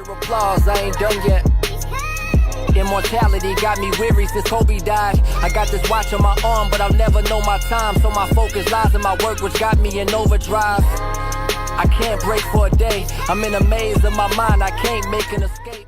Applause, I ain't done yet. Immortality got me weary since Kobe died. I got this watch on my arm, but I'll never know my time. So my focus lies in my work, which got me in overdrive. I can't break for a day. I'm in a maze of my mind. I can't make an escape.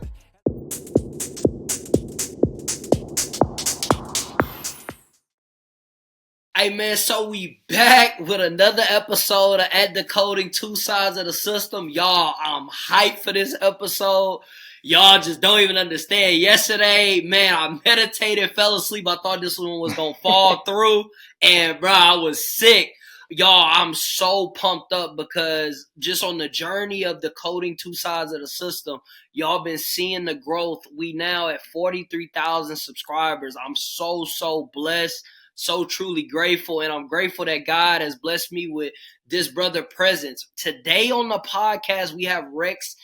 Hey man, so we back with another episode of At Decoding Two Sides of the System. Y'all, I'm hyped for this episode. Y'all just don't even understand. Yesterday, man, I meditated, fell asleep. I thought this one was going to fall through. And bro, I was sick. Y'all, I'm so pumped up because just on the journey of decoding two sides of the system, y'all been seeing the growth. We now at 43,000 subscribers. I'm so blessed. So truly grateful, and I'm grateful that God has blessed me with this brother presence. Today on the podcast, we have Rex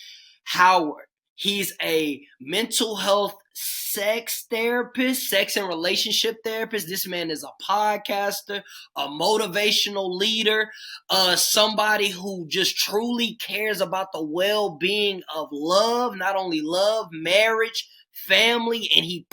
Howard. He's a mental health sex therapist, sex and relationship therapist. This man is a podcaster, a motivational leader, somebody who just truly cares about the well-being of love, not only love, marriage, family, and he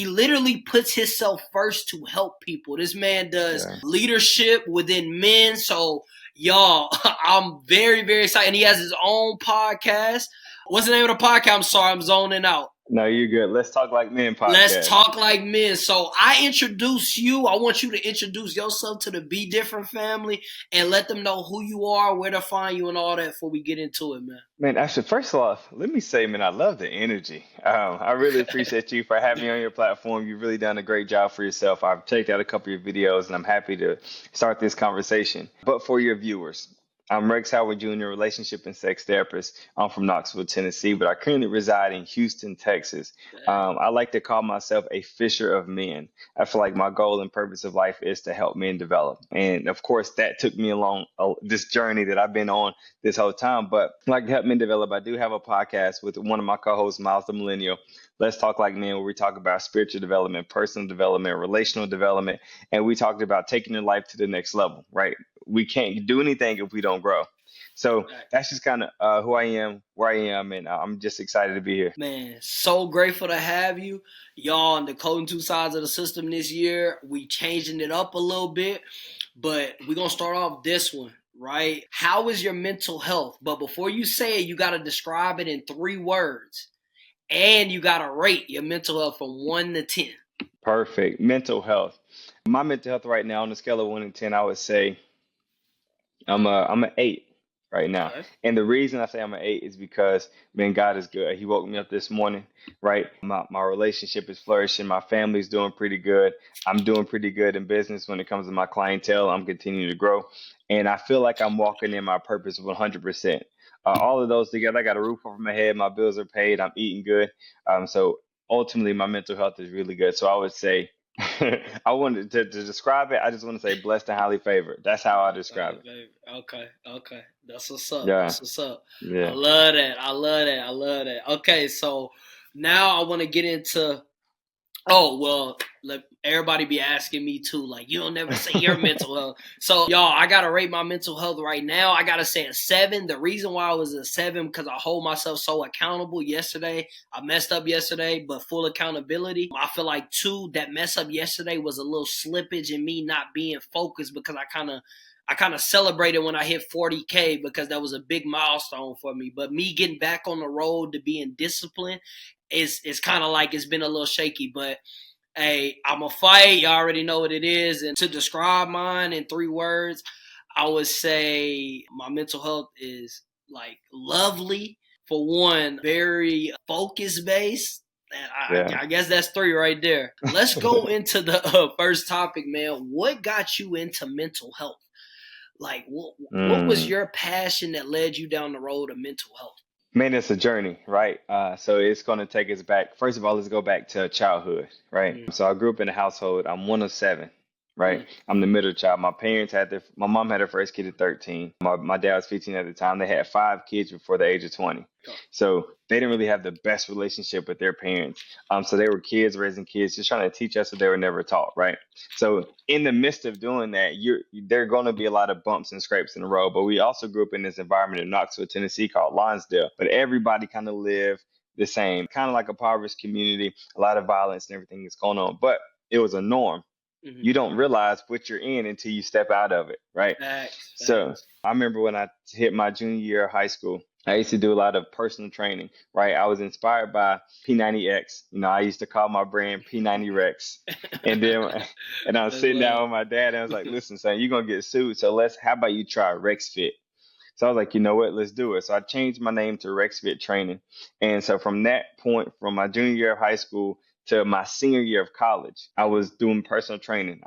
literally puts himself first to help people. This man does leadership within men. So, y'all, I'm very excited. And he has his own podcast. What's the name of the podcast? I'm sorry, I'm zoning out. No, you're good. Let's Talk Like Men podcast. Let's Talk Like Men. So I introduce you. I want you to introduce yourself to the Be Different family and let them know who you are, where to find you, and all that before we get into it, man. Man, actually, first of all, let me say, man, I love the energy. I really appreciate you for having me on your platform. You've really done a great job for yourself. I've checked out a couple of your videos, and I'm happy to start this conversation. But for your viewers, I'm Rex Howard Jr., relationship and sex therapist. I'm from Knoxville, Tennessee, but I currently reside in Houston, Texas. I like to call myself a fisher of men. I feel like my goal and purpose of life is to help men develop. And of course, that took me along this journey that I've been on this whole time. But I like to help men develop. I do have a podcast with one of my co-hosts, Miles the Millennial. Let's Talk Like Men, where we talk about spiritual development, personal development, relational development, and we talked about taking your life to the next level, right? We can't do anything if we don't grow. So that's just kind of who I am, where I am, and I'm just excited to be here. Man, so grateful to have you. Y'all, on Decoding Two Sides of the System this year, we changing it up a little bit, but we're going to start off this one, right? How is your mental health? But before you say it, you got to describe it in 3 words, and you got to rate your mental health from 1 to 10. Perfect. Mental health. My mental health right now on a scale of 1 to 10, I would say I'm an 8 right now. Okay. And the reason I say I'm an 8 is because, man, God is good. He woke me up this morning, right? My relationship is flourishing. My family's doing pretty good. I'm doing pretty good in business when it comes to my clientele. I'm continuing to grow. And I feel like I'm walking in my purpose 100%. All of those together, I got a roof over my head. My bills are paid. I'm eating good. So ultimately, my mental health is really good. So I would say, I wanted to describe it. I just want to say blessed and highly favored. That's how I describe it. Okay. That's what's up. Yeah. That's what's up. Yeah. I love that. Okay, so now I want to get into. Let everybody be asking me too. Like, you don't never say your mental health. So, y'all, I got to rate my mental health right now. I got to say a 7. The reason why I was a 7, because I hold myself so accountable. Yesterday, I messed up yesterday, but full accountability. I feel like 2, that mess up yesterday was a little slippage in me not being focused, because I kind of celebrated when I hit 40K, because that was a big milestone for me. But me getting back on the road to being disciplined, it's kind of like it's been a little shaky, but hey, I'm a fight. You already know what it is. And to describe mine in 3 words, I would say my mental health is like lovely. For 1, very focus based. I guess that's 3 right there. Let's go into the first topic, man. What got you into mental health? Like, what was your passion that led you down the road of mental health? Man, it's a journey, right? So it's going to take us back. First of all, let's go back to childhood, right? So I grew up in a household. I'm one of 7, right? I'm the middle child. My mom had her first kid at 13. My dad was 15 at the time. They had 5 kids before the age of 20. So they didn't really have the best relationship with their parents. So they were kids raising kids, just trying to teach us what they were never taught, right? So in the midst of doing that, there are going to be a lot of bumps and scrapes in the road. But we also grew up in this environment in Knoxville, Tennessee called Lonsdale. But everybody kind of lived the same, kind of like a impoverished community, a lot of violence and everything that's going on. But it was a norm. You don't realize what you're in until you step out of it, right? Facts. So I remember when I hit my junior year of high school, I used to do a lot of personal training, right? I was inspired by P90X. I used to call my brand P90 Rex. And then, and I was sitting down with my dad and I was like, listen, son, you're going to get sued. So how about you try Rex Fit? So I was like, you know what, let's do it. So I changed my name to Rex Fit Training. And so from that point, from my junior year of high school to my senior year of college, I was doing personal training.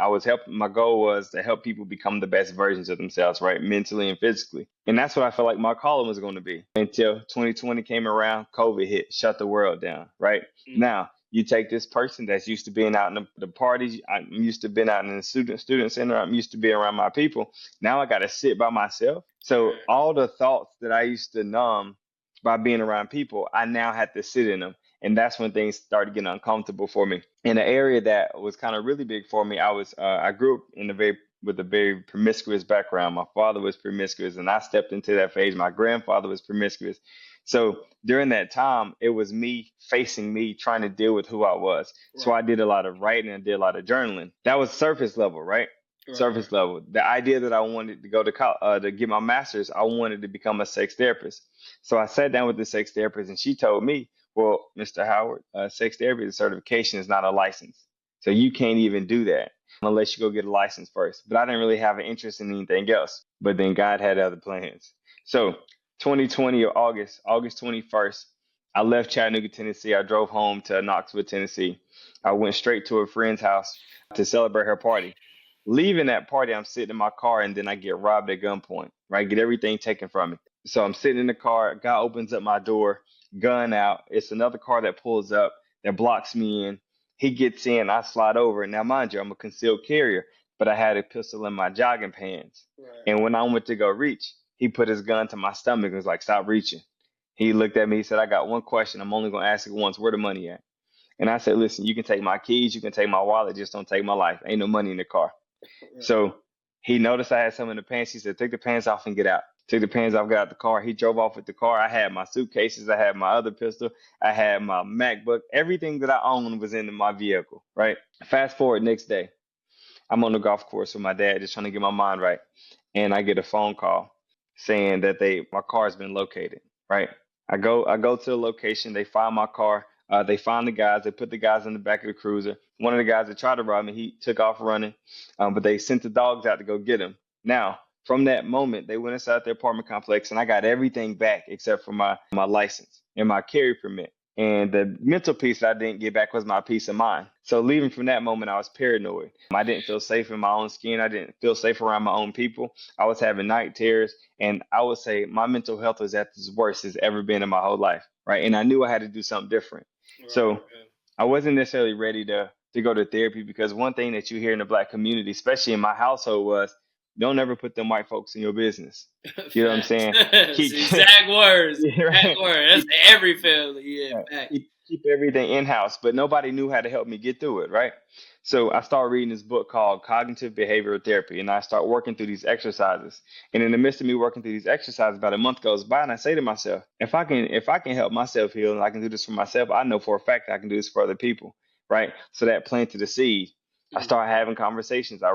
My goal was to help people become the best versions of themselves, right? Mentally and physically. And that's what I felt like my calling was going to be until 2020 came around, COVID hit, shut the world down, right? Now, you take this person that's used to being out in the parties. I'm used to being out in the student center. I'm used to being around my people. Now I got to sit by myself. So all the thoughts that I used to numb by being around people, I now had to sit in them. And that's when things started getting uncomfortable for me. In an area that was kind of really big for me, I grew up with a very promiscuous background. My father was promiscuous, and I stepped into that phase. My grandfather was promiscuous. So during that time, it was me facing me, trying to deal with who I was. Right. So I did a lot of writing and did a lot of journaling. That was surface level, right? Surface level. The idea that I wanted to go to college, to get my master's, I wanted to become a sex therapist. So I sat down with the sex therapist, and she told me, well, Mr. Howard, sex therapy certification is not a license. So you can't even do that unless you go get a license first. But I didn't really have an interest in anything else. But then God had other plans. So 2020 August 21st, I left Chattanooga, Tennessee. I drove home to Knoxville, Tennessee. I went straight to a friend's house to celebrate her party. Leaving that party, I'm sitting in my car, and then I get robbed at gunpoint, right? Get everything taken from me. So I'm sitting in the car. A guy opens up my door, gun out. It's another car that pulls up that blocks me in. He gets in. I slide over. Now, mind you, I'm a concealed carrier, but I had a pistol in my jogging pants. Right. And when I went to go reach, he put his gun to my stomach and was like, stop reaching. He looked at me. He said, I got one question. I'm only going to ask it once. Where the money at? And I said, listen, you can take my keys. You can take my wallet. Just don't take my life. Ain't no money in the car. Right. So he noticed I had some in the pants. He said, take the pants off and get out. Took the pants off, got out the car. He drove off with the car. I had my suitcases. I had my other pistol. I had my MacBook. Everything that I owned was in my vehicle, right? Fast forward next day. I'm on the golf course with my dad, just trying to get my mind right. And I get a phone call saying that my car's been located, right? I go to the location. They find my car. They find the guys. They put the guys in the back of the cruiser. One of the guys that tried to rob me, he took off running, but they sent the dogs out to go get him. Now, from that moment, they went inside their apartment complex, and I got everything back except for my license and my carry permit. And the mental piece that I didn't get back was my peace of mind. So leaving from that moment, I was paranoid. I didn't feel safe in my own skin. I didn't feel safe around my own people. I was having night terrors. And I would say my mental health was at its worst it's ever been in my whole life, right? And I knew I had to do something different. Right. So I wasn't necessarily ready to go to therapy, because one thing that you hear in the Black community, especially in my household, was don't ever put them white folks in your business. You know what I'm saying? Exact words. Exact words. That's every family. Yeah. Keep everything in-house, but nobody knew how to help me get through it, right? So I started reading this book called Cognitive Behavioral Therapy, and I start working through these exercises. And in the midst of me working through these exercises, about a month goes by, and I say to myself, if I can help myself heal, and I can do this for myself, I know for a fact I can do this for other people, right? So that planted a seed. I started having conversations. I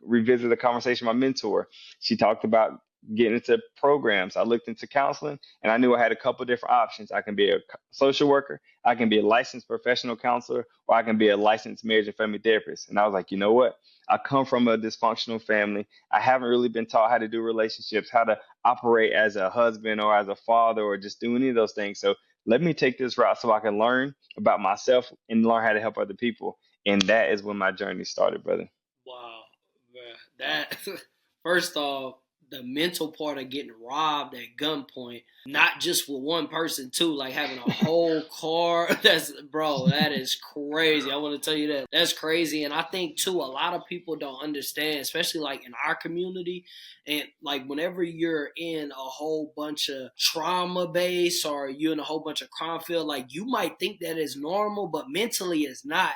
revisited a conversation with my mentor. She talked about getting into programs. I looked into counseling, and I knew I had a couple different options. I can be a social worker, I can be a licensed professional counselor, or I can be a licensed marriage and family therapist. And I was like, you know what? I come from a dysfunctional family. I haven't really been taught how to do relationships, how to operate as a husband or as a father, or just do any of those things. So let me take this route so I can learn about myself and learn how to help other people. And that is when my journey started, brother. Wow. That first off, the mental part of getting robbed at gunpoint, not just with one person too, like having a whole car. That is crazy. I want to tell you that. That's crazy. And I think too, a lot of people don't understand, especially like in our community. And like whenever you're in a whole bunch of trauma base or you're in a whole bunch of crime field, like you might think that is normal, but mentally it's not.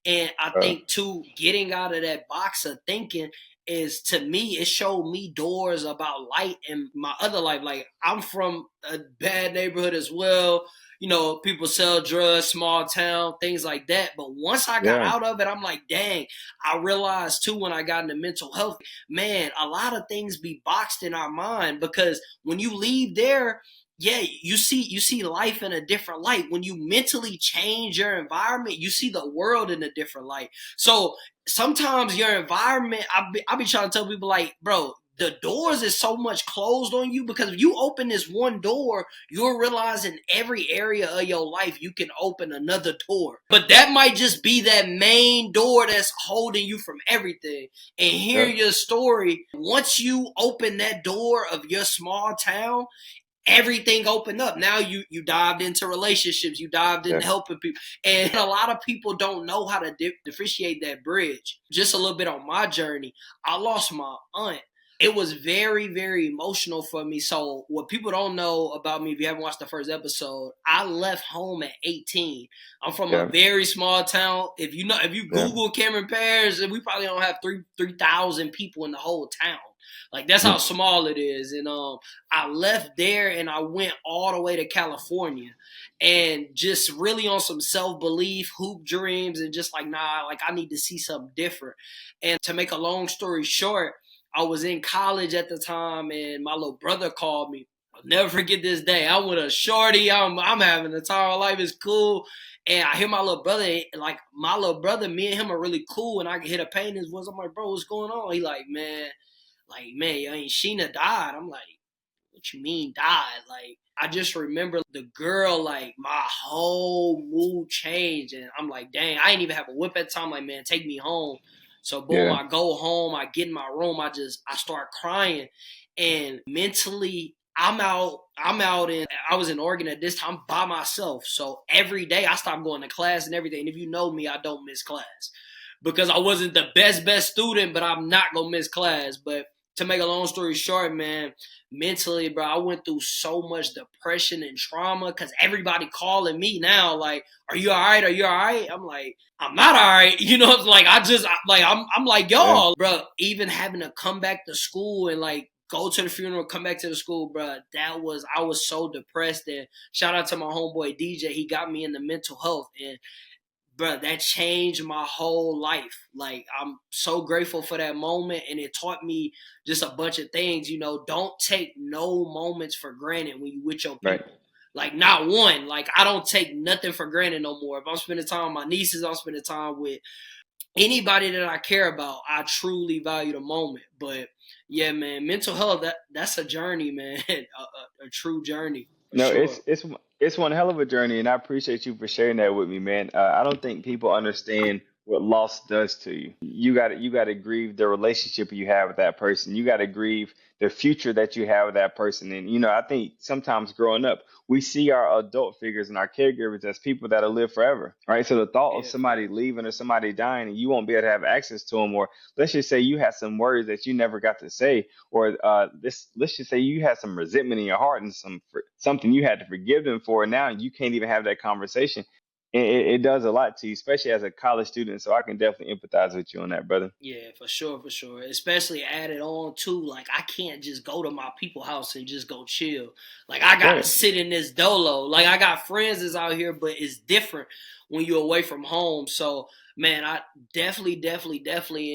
And I think too, getting out of that box of thinking is, to me, it showed me doors about light in my other life. Like, I'm from a bad neighborhood as well. You know, people sell drugs, small town, things like that. But once I got out of it, I'm like, dang, I realized too when I got into mental health, man, a lot of things be boxed in our mind, because when you leave there, yeah, you see life in a different light. When you mentally change your environment, you see the world in a different light. So sometimes your environment, I be trying to tell people like, bro, the doors is so much closed on you, because if you open this one door, you'll realize in every area of your life you can open another door. But that might just be that main door that's holding you from everything. And hearing your story, once you open that door of your small town, everything opened up. Now you dived into relationships, you dived into helping people, and a lot of people don't know how to differentiate that bridge. Just a little bit on my journey, I lost my aunt. It was very, very emotional for me. So what people don't know about me, if you haven't watched the first episode, I left home at 18. I'm from a very small town. If you Google Cameron Parish, we probably don't have 3,000 people in the whole town. Like, that's how small it is. And I left there and I went all the way to California, and just really on some self-belief, hoop dreams, and just like, nah, like I need to see something different. And to make a long story short, I was in college at the time, and my little brother called me. I'll never forget this day. I'm with a shorty. I'm having the time of life. Is cool. And I hear my little brother, me and him are really cool, and I can hear the pain in his voice. I'm like, bro, what's going on? He like, man, ain't Sheena died? I'm like, what you mean died? Like, I just remember the girl, like, my whole mood changed. And I'm like, dang, I ain't even have a whip at the time. Like, man, take me home. So boom, I go home, I get in my room, I start crying. And mentally, I'm out and I was in Oregon at this time by myself. So every day I stopped going to class and everything. And if you know me, I don't miss class, because I wasn't the best student, but I'm not going to miss class. But to make a long story short, man, mentally, bro, I went through so much depression and trauma, because everybody calling me now, like, are you all right? Are you all right? I'm like, I'm not all right. You know, it's like, I'm like, y'all, bro, even having to come back to school and like go to the funeral, come back to the school, bro, I was so depressed. And shout out to my homeboy DJ. He got me into mental health, and bro, that changed my whole life. Like, I'm so grateful for that moment, and it taught me just a bunch of things. You know, don't take no moments for granted when you with your people. Right. Like, not one. Like, I don't take nothing for granted no more. If I'm spending time with my nieces, I'm spending time with anybody that I care about. I truly value the moment. But yeah, man, mental health, that's a journey, man. a true journey. No, sure. It's one hell of a journey, and I appreciate you for sharing that with me, man. I don't think people understand what loss does to you. You got to grieve the relationship you have with that person. You got to grieve the future that you have with that person. And, you know, I think sometimes growing up, we see our adult figures and our caregivers as people that'll live forever, right? So the thought of somebody leaving or somebody dying and you won't be able to have access to them, or let's just say you had some words that you never got to say, or let's just say you had some resentment in your heart and something you had to forgive them for, and now you can't even have that conversation. It does a lot to you, especially as a college student. So I can definitely empathize with you on that, brother. Yeah, for sure. Especially added on to, like, I can't just go to my people's house and just go chill. Like, I got to sit in this dolo. Like, I got friends that's out here, but it's different when you're away from home. So, man, I definitely,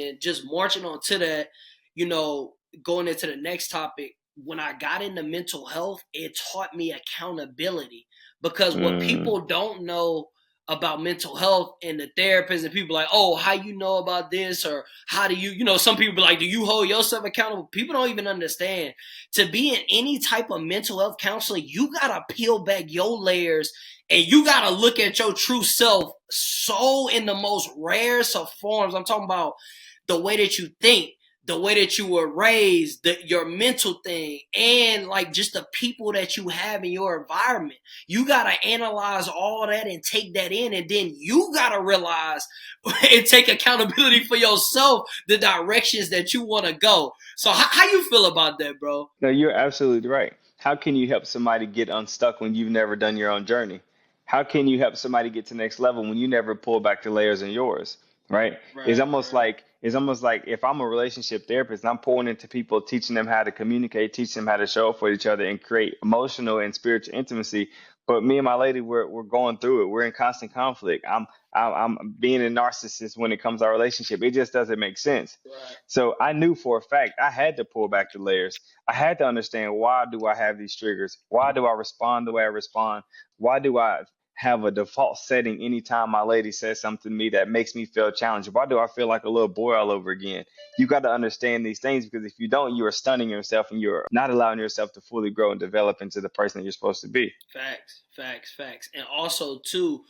and just marching on to that, you know, going into the next topic, when I got into mental health, it taught me accountability. Because what people don't know about mental health, and the therapists and people like, oh, how you know about this, or how do you know, some people be like, do you hold yourself accountable? People don't even understand. To be in any type of mental health counseling, you gotta peel back your layers, and you gotta look at your true self so in the most rarest of forms. I'm talking about the way that you think, the way that you were raised, your mental thing, and like just the people that you have in your environment. You got to analyze all that and take that in. And then you got to realize and take accountability for yourself, the directions that you want to go. So how you feel about that, bro? No, you're absolutely right. How can you help somebody get unstuck when you've never done your own journey? How can you help somebody get to the next level when you never pull back the layers in yours? Right? It's almost like if I'm a relationship therapist and I'm pouring into people, teaching them how to communicate, teaching them how to show up for each other and create emotional and spiritual intimacy. But me and my lady, we're going through it. We're in constant conflict. I'm being a narcissist when it comes to our relationship. It just doesn't make sense. Right. So I knew for a fact I had to pull back the layers. I had to understand, why do I have these triggers? Why do I respond the way I respond? Why do I have a default setting anytime my lady says something to me that makes me feel challenged? Why do I feel like a little boy all over again? You got to understand these things, because if you don't, you are stunning yourself and you're not allowing yourself to fully grow and develop into the person that you're supposed to be. Facts. And also, too,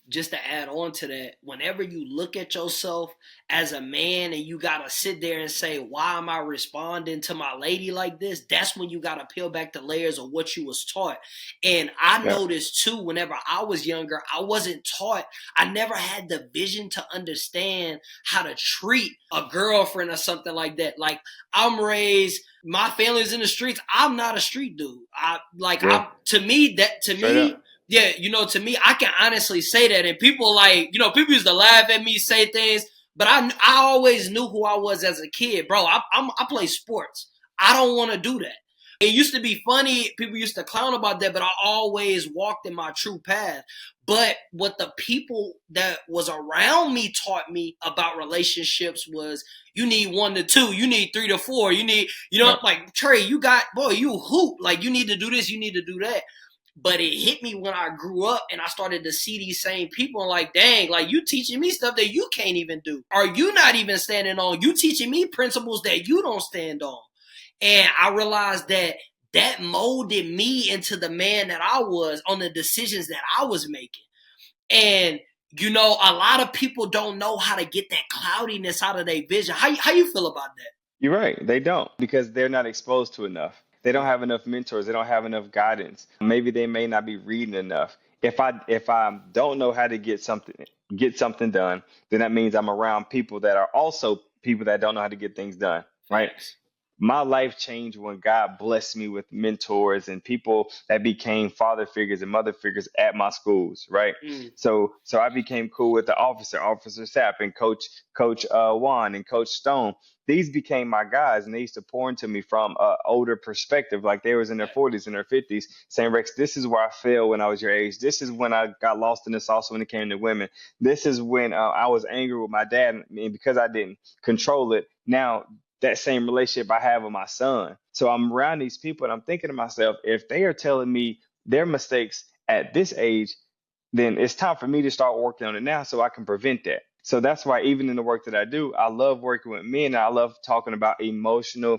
just to add on to that, whenever you look at yourself as a man and you got to sit there and say, why am I responding to my lady like this? That's when you got to peel back the layers of what you was taught. And I noticed, too, whenever I was younger, I wasn't taught. I never had the vision to understand how to treat a girlfriend or something like that. Like, I'm raised, my family's in the streets. I'm not a street dude. To me, yeah, to me, I can honestly say that. And people people used to laugh at me, say things, but I always knew who I was as a kid, bro. I play sports. I don't want to do that. It used to be funny. People used to clown about that, but I always walked in my true path. But what the people that was around me taught me about relationships was, you need 1 to 2, you need 3 to 4, you need, like, Trey, you hoop. Like, you need to do this, you need to do that. But it hit me when I grew up and I started to see these same people and like, dang, like, you teaching me stuff that you can't even do. Are you not even standing on? You teaching me principles that you don't stand on. And I realized that molded me into the man that I was, on the decisions that I was making. And, a lot of people don't know how to get that cloudiness out of their vision. How you feel about that? You're right. They don't, because they're not exposed to enough. They don't have enough mentors. They don't have enough guidance. Maybe they may not be reading enough. If I don't know how to get something done, then that means I'm around people that are also people that don't know how to get things done. Right? Facts. My life changed when God blessed me with mentors and people that became father figures and mother figures at my schools, right? Mm. So I became cool with the Officer Sapp, and Coach Juan and Coach Stone. These became my guys, and they used to pour into me from an older perspective, like they was in their 40s and their 50s, saying, Rex, this is where I failed when I was your age. This is when I got lost in the sauce when it came to women. This is when I was angry with my dad, and because I didn't control it, now that same relationship I have with my son. So I'm around these people and I'm thinking to myself, if they are telling me their mistakes at this age, then it's time for me to start working on it now so I can prevent that. So that's why even in the work that I do, I love working with men and I love talking about emotional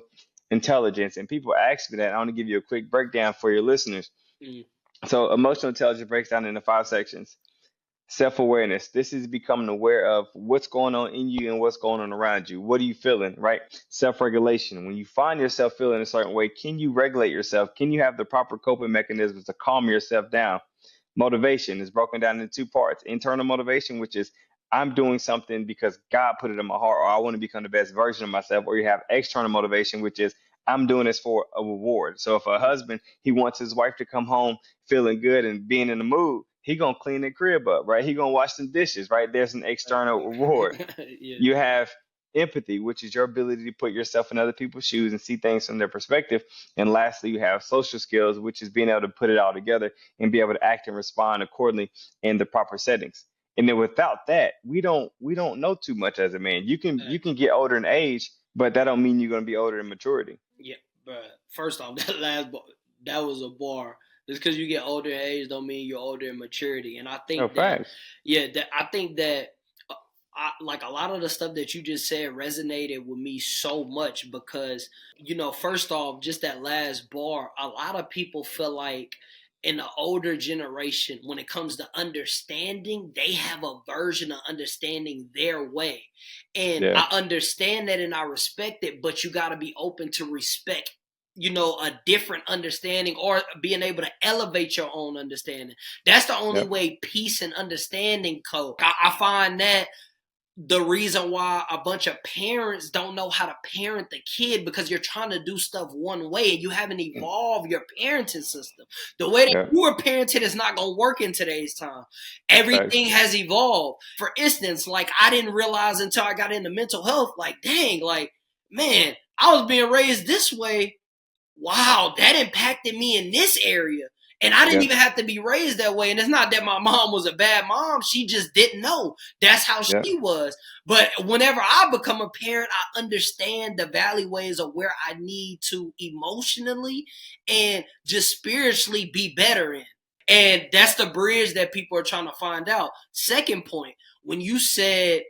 intelligence. And people ask me that. I want to give you a quick breakdown for your listeners. Mm. So emotional intelligence breaks down into 5 sections. Self-awareness. This is becoming aware of what's going on in you and what's going on around you. What are you feeling, right? Self-regulation. When you find yourself feeling a certain way, can you regulate yourself? Can you have the proper coping mechanisms to calm yourself down? Motivation is broken down into 2 parts. Internal motivation, which is I'm doing something because God put it in my heart, or I want to become the best version of myself. Or you have external motivation, which is I'm doing this for a reward. So if a husband, he wants his wife to come home feeling good and being in the mood, he gonna clean the crib up, right? He gonna wash some dishes, right? There's an external reward. Yeah. You have empathy, which is your ability to put yourself in other people's shoes and see things from their perspective. And lastly, you have social skills, which is being able to put it all together and be able to act and respond accordingly in the proper settings. And then without that, we don't know too much as a man. You can get older in age, but that don't mean you're gonna be older in maturity. Yeah, bro. First off, that was a bar. Just because you get older in age don't mean you're older in maturity. And I No think that, facts. yeah, I think that, like, a lot of the stuff that you just said resonated with me so much because, first off, just that last bar, a lot of people feel like in the older generation, when it comes to understanding, they have a version of understanding their way. And Yeah. I understand that and I respect it, but you got to be open to respect, a different understanding or being able to elevate your own understanding. That's the only Yep. way peace and understanding go. I find that the reason why a bunch of parents don't know how to parent the kid, because you're trying to do stuff one way and you haven't evolved your parenting system. The way that Yep. you were parented is not going to work in today's time. Facts. Everything has evolved. For instance, like I didn't realize until I got into mental health, like, dang, like, man, I was being raised this way. Wow, that impacted me in this area. And I didn't Yep. even have to be raised that way. And it's not that my mom was a bad mom. She just didn't know. That's how Yep. she was. But whenever I become a parent, I understand the valleyways of where I need to emotionally and just spiritually be better in. And that's the bridge that people are trying to find out. Second point, when you said,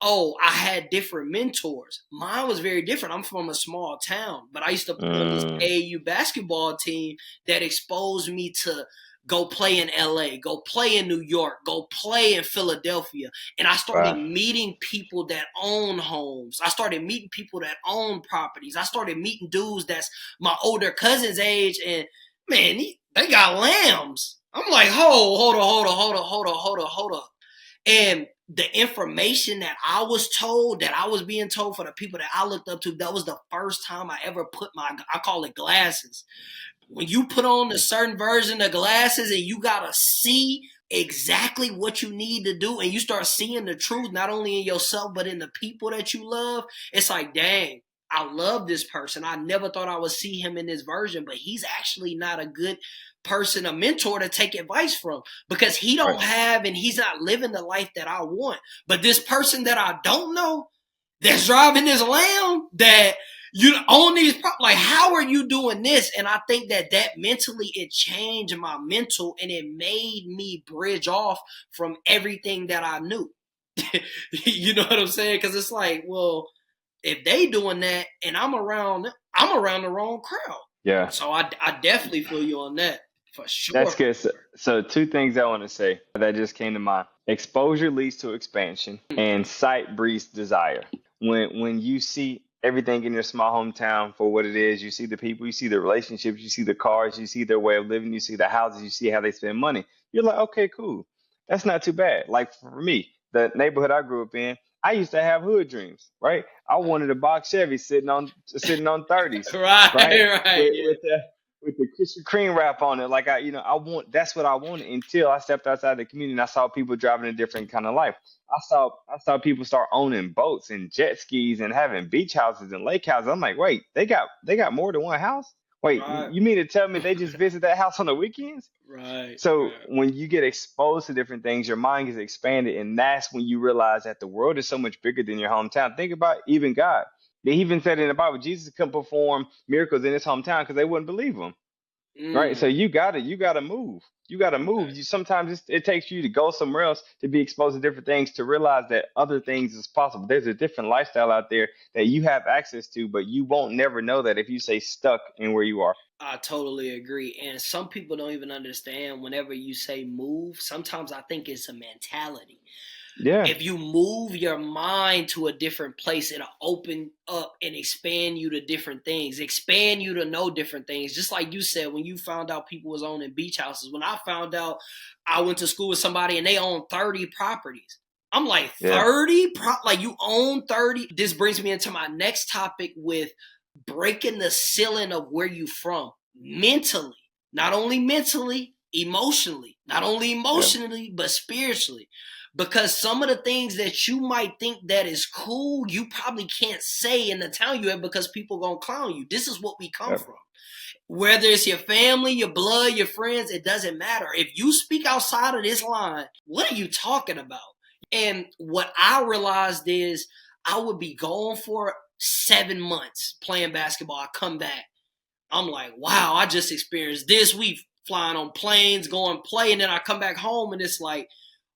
oh, I had different mentors. Mine was very different. I'm from a small town, but I used to play on this Mm. AAU basketball team that exposed me to go play in LA, go play in New York, go play in Philadelphia. And I started Wow. meeting people that own homes. I started meeting people that own properties. I started meeting dudes that's my older cousin's age. And man, they got lambs. I'm like, hold on. And the information that I was told, that I was being told for the people that I looked up to, that was the first time I ever put I call it glasses. When you put on a certain version of glasses and you got to see exactly what you need to do and you start seeing the truth, not only in yourself, but in the people that you love, it's like, dang, I love this person. I never thought I would see him in this version, but he's actually not a good person, a mentor to take advice from, because he Right. don't have and he's not living the life that I want. But this person that I don't know, that's driving this lamb, that you own these, like, how are you doing this? And I think that mentally, it changed my mental and it made me bridge off from everything that I knew. You know what I'm saying? Because it's like, well, if they doing that and I'm around the wrong crowd. Yeah. So I definitely feel you on that for sure. That's good. So two things I want to say that just came to mind. Exposure leads to expansion, and sight breeds desire. When you see everything in your small hometown for what it is, you see the people, you see the relationships, you see the cars, you see their way of living, you see the houses, you see how they spend money. You're like, okay, cool. That's not too bad. Like for me, the neighborhood I grew up in, I used to have hood dreams, right? I wanted a box Chevy sitting on 30s, Right, right? right, yeah. With the Krispy Kreme wrap on it. Like that's what I wanted until I stepped outside the community and I saw people driving a different kind of life. I saw people start owning boats and jet skis and having beach houses and lake houses. I'm like, wait, they got more than one house? Wait, Right. you mean to tell me they just visit that house on the weekends? Right. So when you get exposed to different things, your mind gets expanded, and that's when you realize that the world is so much bigger than your hometown. Think about even God. They even said in the Bible, Jesus couldn't perform miracles in his hometown because they wouldn't believe him. Right. So you gotta move. You gotta move. Right. Sometimes it takes you to go somewhere else to be exposed to different things, to realize that other things is possible. There's a different lifestyle out there that you have access to, but you won't never know that if you stay stuck in where you are. I totally agree. And some people don't even understand whenever you say move. Sometimes I think it's a mentality. Yeah. If you move your mind to a different place, it'll open up and expand you to different things, expand you to know different things. Just like you said, when you found out people was owning beach houses. When I found out, I went to school with somebody and they own 30 properties. I'm like, Yeah. 30? Like, you own 30? This brings me into my next topic with breaking the ceiling of where you from mentally. Not only mentally, emotionally. Not only emotionally, but spiritually. Because some of the things that you might think that is cool, you probably can't say in the town you in because people gonna clown you. This is what we come from. Whether it's your family, your blood, your friends, it doesn't matter. If you speak outside of this line, what are you talking about? And what I realized is I would be going for 7 months playing basketball. I come back. I'm like, wow, I just experienced this. We flying on planes, going play, and then I come back home and it's like,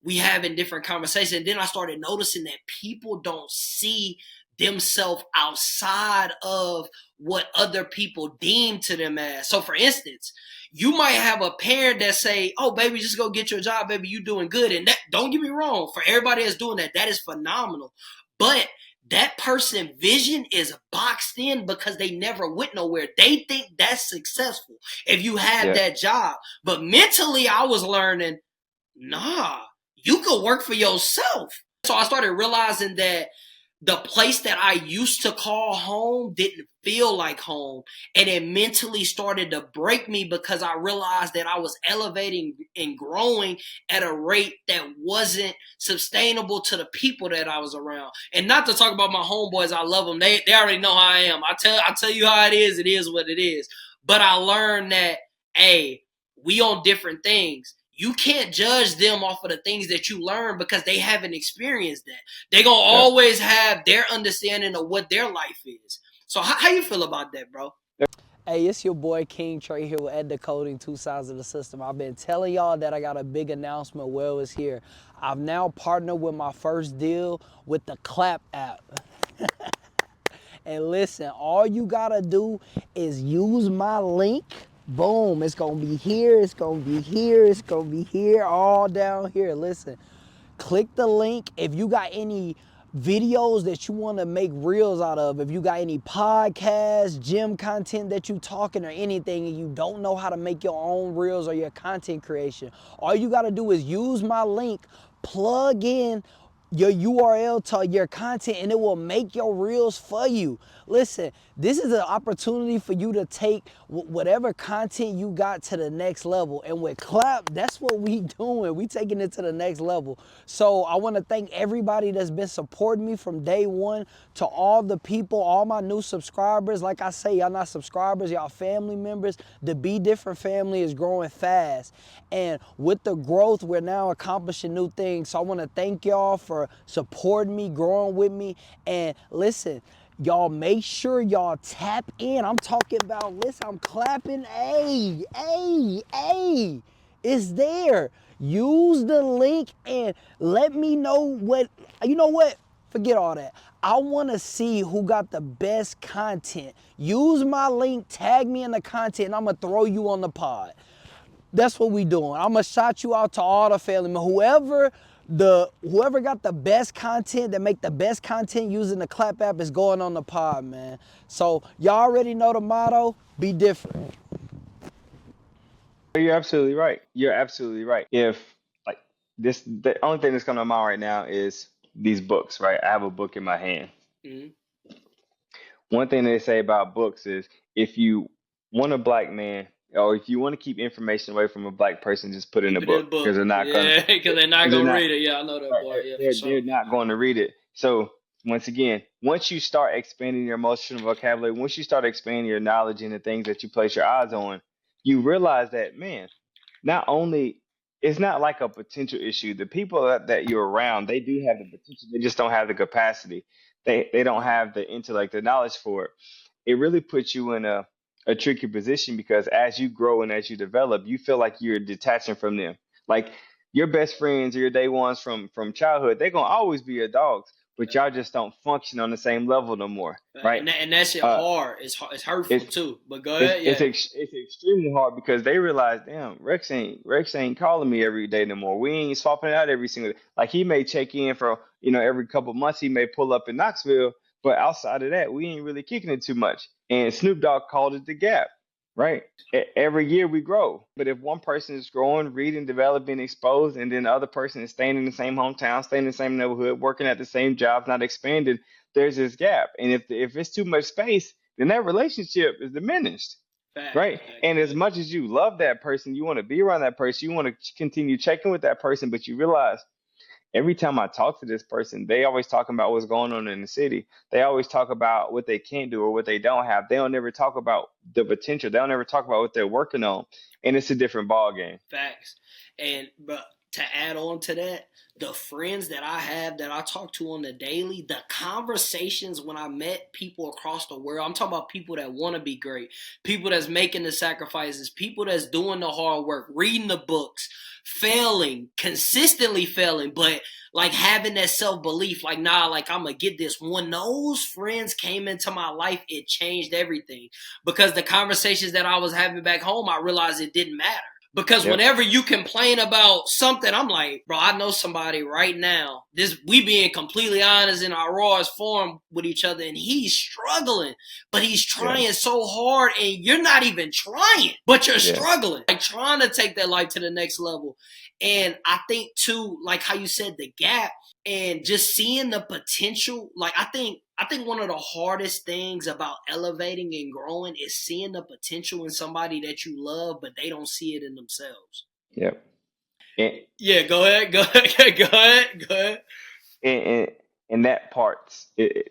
we having different conversations. And then I started noticing that people don't see themselves outside of what other people deem to them as. So for instance, you might have a parent that say, oh, baby, just go get your job, baby, you doing good. And that, don't get me wrong, for everybody that's doing that, that is phenomenal. But that person's vision is boxed in because they never went nowhere. They think that's successful if you have that job. But mentally, I was learning, nah, you could work for yourself. So I started realizing that the place that I used to call home didn't feel like home. And it mentally started to break me because I realized that I was elevating and growing at a rate that wasn't sustainable to the people that I was around. And not to talk about my homeboys, I love them. They already know how I am. I tell you how it is what it is. But I learned that, hey, we on different things. You can't judge them off of the things that you learn because they haven't experienced that. They're going to always have their understanding of what their life is. So how you feel about that, bro? Hey, it's your boy King Trey here with Ed Decoding, Two Sides of the System. I've been telling y'all that I got a big announcement. Well, it's here. I've now partnered with my first deal with the Clap app. And listen, all you gotta do is use my link. Boom, it's gonna be here, it's gonna be here, it's gonna be here, all down here. Listen, click the link. If you got any videos that you want to make reels out of, if you got any podcasts, gym content that you talking or anything, and you don't know how to make your own reels or your content creation, all you got to do is use my link, plug in your URL to your content, and it will make your reels for you. Listen, this is an opportunity for you to take whatever content you got to the next level. And with Clap, that's what we doing. We taking it to the next level. So I want to thank everybody that's been supporting me from day one, to all the people, all my new subscribers. Like I say, y'all not subscribers, y'all family members. The Be Different family is growing fast. And with the growth, we're now accomplishing new things. So I want to thank y'all for supporting me, growing with me. And listen, y'all make sure y'all tap in. I'm talking about, listen, I'm clapping. Hey, it's there. Use the link and let me know what, you know what? Forget all that. I want to see who got the best content. Use my link, tag me in the content, and I'm going to throw you on the pod. That's what we doing. I'm going to shout you out to all the family. Whoever got the best content, that make the best content using the Clap app, is going on the pod, man. So y'all already know the motto, be different. You're absolutely right. You're absolutely right. If like this, the only thing that's coming to mind right now is these books, right? I have a book in my hand. Mm-hmm. One thing they say about books is if you want a black man, or if you want to keep information away from a black person, just put it in a book, because they're not gonna. Yeah, because they're not gonna read it. Yeah, I know that, boy. Yeah, for sure. They're not going to read it. So once again, once you start expanding your emotional vocabulary, once you start expanding your knowledge in the things that you place your eyes on, you realize that, man, not only it's not like a potential issue. The people that you're around, they do have the potential. They just don't have the capacity. They don't have the intellect, the knowledge for it. It really puts you in a tricky position, because as you grow and as you develop, you feel like you're detaching from them. Like your best friends or your day ones from childhood, they're gonna always be your dogs, but y'all just don't function on the same level no more, right? And that shit hard. It's hurtful too. But go ahead. It's extremely hard, because they realize, damn, Rex ain't calling me every day no more. We ain't swapping it out every single day. Like, he may check in for every couple of months. He may pull up in Knoxville, but outside of that, we ain't really kicking it too much. And Snoop Dogg called it the gap, right? Every year we grow, but if one person is growing, reading, developing, exposed, and then the other person is staying in the same hometown, staying in the same neighborhood, working at the same job, not expanding, there's this gap. And if it's too much space, then that relationship is diminished. Right. And as much as you love that person, you want to be around that person, you want to continue checking with that person, but you realize every time I talk to this person, they always talking about what's going on in the city. They always talk about what they can't do or what they don't have. They don't never talk about the potential. They don't ever talk about what they're working on. And it's a different ball game. Facts. And but to add on to that, the friends that I have that I talk to on the daily, the conversations when I met people across the world, I'm talking about people that want to be great, people that's making the sacrifices, people that's doing the hard work, reading the books, failing, consistently failing, but like having that self-belief, like, nah, like I'm gonna get this. When those friends came into my life, it changed everything. Because the conversations that I was having back home, I realized it didn't matter. Because Yep. whenever you complain about something, I'm like, bro, I know somebody right now. We being completely honest in our rawest form with each other, and he's struggling, but he's Yeah. trying so hard, and you're not even trying, but you're Yeah. struggling, like trying to take that life to the next level. And I think too, like how you said, the gap and just seeing the potential. Like I think one of the hardest things about elevating and growing is seeing the potential in somebody that you love, but they don't see it in themselves. Yep. And, Yeah, go ahead, go ahead, go ahead, go ahead. and, and that part,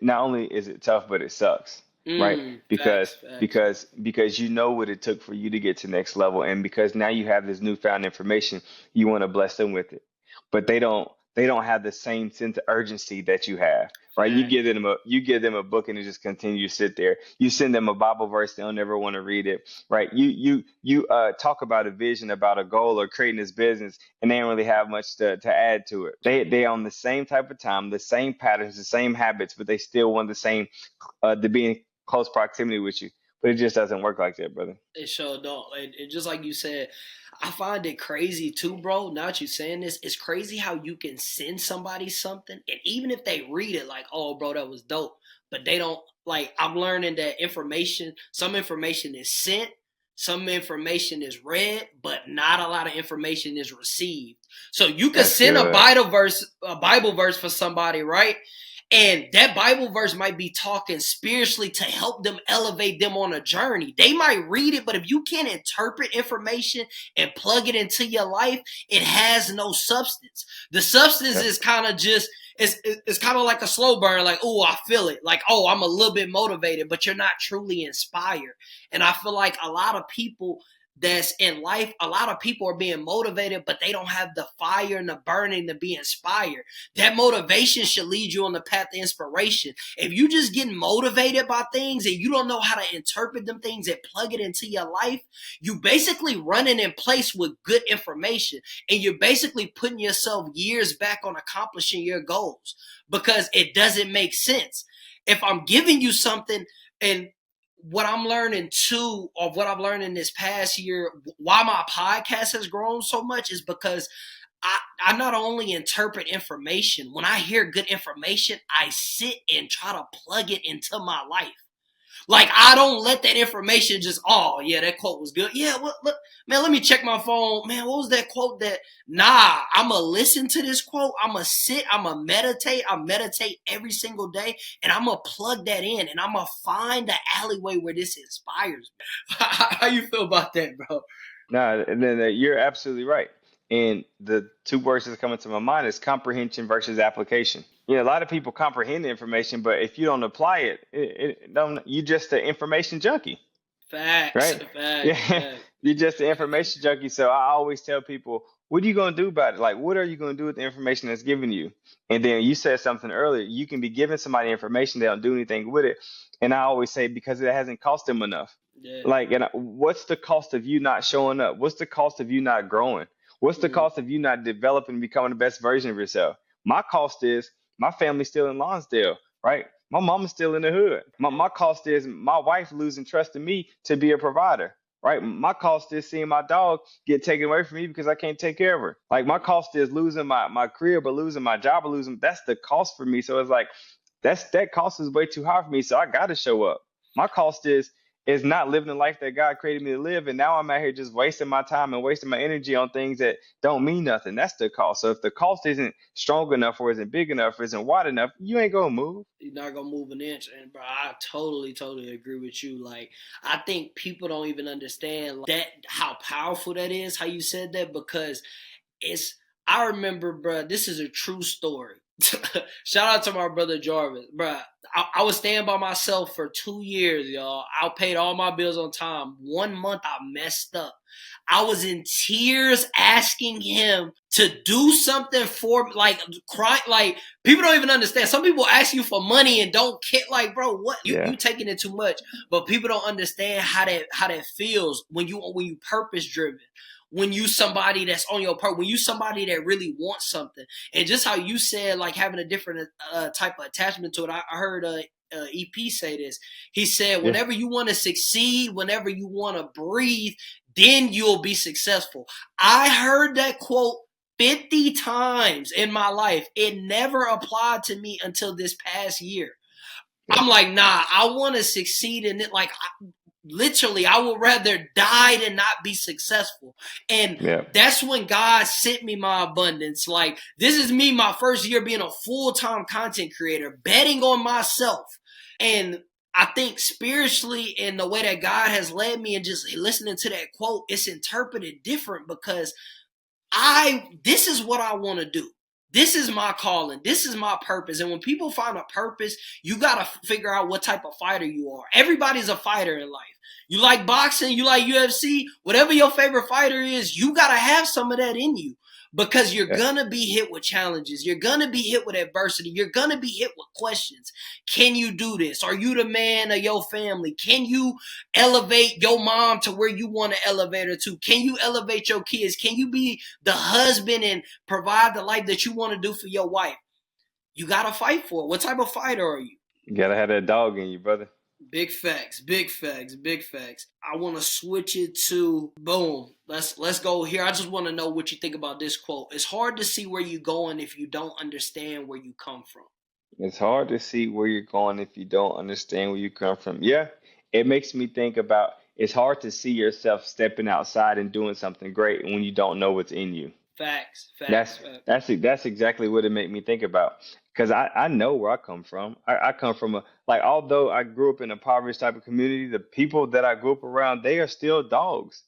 not only is it tough, but it sucks, right? Facts, facts. Because you know what it took for you to get to the next level, and because now you have this newfound information, you want to bless them with it, but they don't have the same sense of urgency that you have, right? Facts. You give them a book and it just continues to sit there. You send them a Bible verse, they'll never want to read it, right? You talk about a vision, about a goal, or creating this business, and they don't really have much to add to it. They on the same type of time, the same patterns, the same habits, but they still want the same to be in close proximity with you. But it just doesn't work like that, brother. It sure don't. And just like you said, I find it crazy too, bro. Now that you're saying this, it's crazy how you can send somebody something, and even if they read it like, oh, bro, that was dope, but they don't, like, I'm learning that some information is sent, some information is read, but not a lot of information is received. So you could That's send good. A Bible verse for somebody, right? And that Bible verse might be talking spiritually to help them elevate them on a journey. They might read it, but if you can't interpret information and plug it into your life, it has no substance. The substance Yep. is kind of just, it's kind of like a slow burn, like, oh, I feel it. Like, oh, I'm a little bit motivated, but you're not truly inspired. And I feel like a lot of people that's in life, a lot of people are being motivated, but they don't have the fire and the burning to be inspired. That motivation should lead you on the path to inspiration. If you just get motivated by things and you don't know how to interpret them things and plug it into your life, you basically running in place with good information, and you're basically putting yourself years back on accomplishing your goals because it doesn't make sense. If I'm giving you something, and what I'm learning too, or what I've learned in this past year, why my podcast has grown so much is because I not only interpret information, when I hear good information, I sit and try to plug it into my life. Like, I don't let that information just, oh, yeah, that quote was good. Yeah, look, man, let me check my phone. Man, what was that quote that, nah, I'm going to listen to this quote. I'm going to sit, I'm going to meditate. I meditate every single day, and I'm going to plug that in, and I'm going to find the alleyway where this inspires me. How you feel about that, bro? No, and then you're absolutely right. And the two words that come to my mind is comprehension versus application. You know, a lot of people comprehend the information, but if you don't apply it, it don't. You just an information junkie, Facts, right? facts, Yeah, facts. you're just an information junkie. So I always tell people, what are you going to do about it? Like, what are you going to do with the information that's given you? And then you said something earlier. You can be giving somebody information, they don't do anything with it. And I always say because it hasn't cost them enough. Yeah. Like, what's the cost of you not showing up? What's the cost of you not growing? What's the Mm, cost of you not developing and becoming the best version of yourself? My cost is my family's still in Lonsdale, right? My mama's still in the hood. My cost is my wife losing trust in me to be a provider, right? My cost is seeing my dog get taken away from me because I can't take care of her. Like, my cost is losing my career, but losing my job, or losing, that's the cost for me. So it's like, that cost is way too high for me. So I got to show up. My cost is not living the life that God created me to live. And now I'm out here just wasting my time and wasting my energy on things that don't mean nothing. That's the cost. So if the cost isn't strong enough, or isn't big enough, or isn't wide enough, you ain't gonna move. you're not gonna move an inch. And bro, I totally agree with you. Like, I think people don't even understand that, how powerful that is, how you said that, because it's, I remember, bro, this is a true story. Shout out to my brother Jarvis, bruh. I was staying by myself for 2 years, y'all. I paid all my bills on time. 1 month I messed up. I was in tears asking him to do something for me, like cry. Like people don't even understand. Some people ask you for money and don't care. Like, bro, what Yeah. you taking it too much? But people don't understand how that feels when you purpose driven. When you somebody that's on your purpose, when you somebody that really wants something, and just how you said, like having a different type of attachment to it. I heard EP say this. He said, Yeah. whenever you want to succeed, whenever you want to breathe, then you'll be successful. I heard that quote 50 times in my life. It never applied to me until this past year. Yeah. I'm like, nah, I want to succeed in it. Like, literally, I would rather die than not be successful. And Yeah. that's when God sent me my abundance. Like, this is me, my first year being a full-time content creator, betting on myself. And I think spiritually, in the way that God has led me, and just listening to that quote, it's interpreted different because this is what I want to do. This is my calling. This is my purpose. And when people find a purpose, you got to figure out what type of fighter you are. Everybody's a fighter in life. You like boxing, you like UFC, whatever your favorite fighter is, you got to have some of that in you because you're Yeah. going to be hit with challenges. You're going to be hit with adversity. You're going to be hit with questions. Can you do this? Are you the man of your family? Can you elevate your mom to where you want to elevate her to? Can you elevate your kids? Can you be the husband and provide the life that you want to do for your wife? You got to fight for it. What type of fighter are you? You gotta have that dog in you, brother. Big facts, big facts, big facts. I want to switch it to boom. Let's go here. I just want to know what you think about this quote. It's hard to see where you're going if you don't understand where you come from. It's hard to see where you're going if you don't understand where you come from. Yeah, it makes me think about it's hard to see yourself stepping outside and doing something great when you don't know what's in you. Facts, facts, That's facts. that's exactly what it made me think about. Because I know where I come from. I come from a like although I grew up in a impoverished type of community, the people that I grew up around, they are still dogs.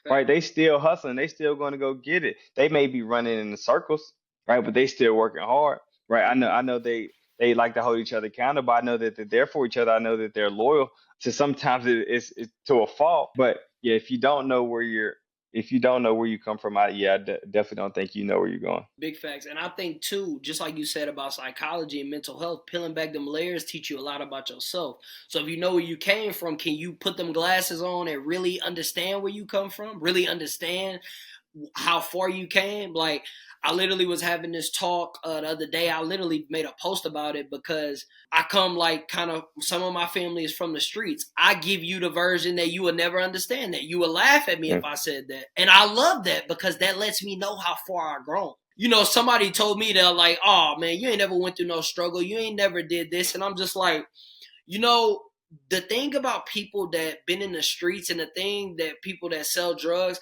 Right? Facts. They still hustling, they still gonna go get it. They may be running in the circles, right? But they still working hard. Right. I know they like to hold each other accountable. I know that they're there for each other. I know that they're loyal. So sometimes it's to a fault. But yeah, if you don't know where you come from, definitely don't think you know where you're going. Big facts. And I think too, just like you said about psychology and mental health, peeling back them layers teach you a lot about yourself. So if you know where you came from, can you put them glasses on and really understand where you come from? Really understand how far you came? Like, I literally was having this talk the other day. I literally made a post about it because I come like kind of some of my family is from the streets. I give you the version that you will never understand, that you will laugh at me Yeah. if I said that. And I love that because that lets me know how far I've grown. You know, somebody told me that like, oh man, you ain't never went through no struggle. You ain't never did this. And I'm just like, you know, the thing about people that been in the streets and the thing that people that sell drugs,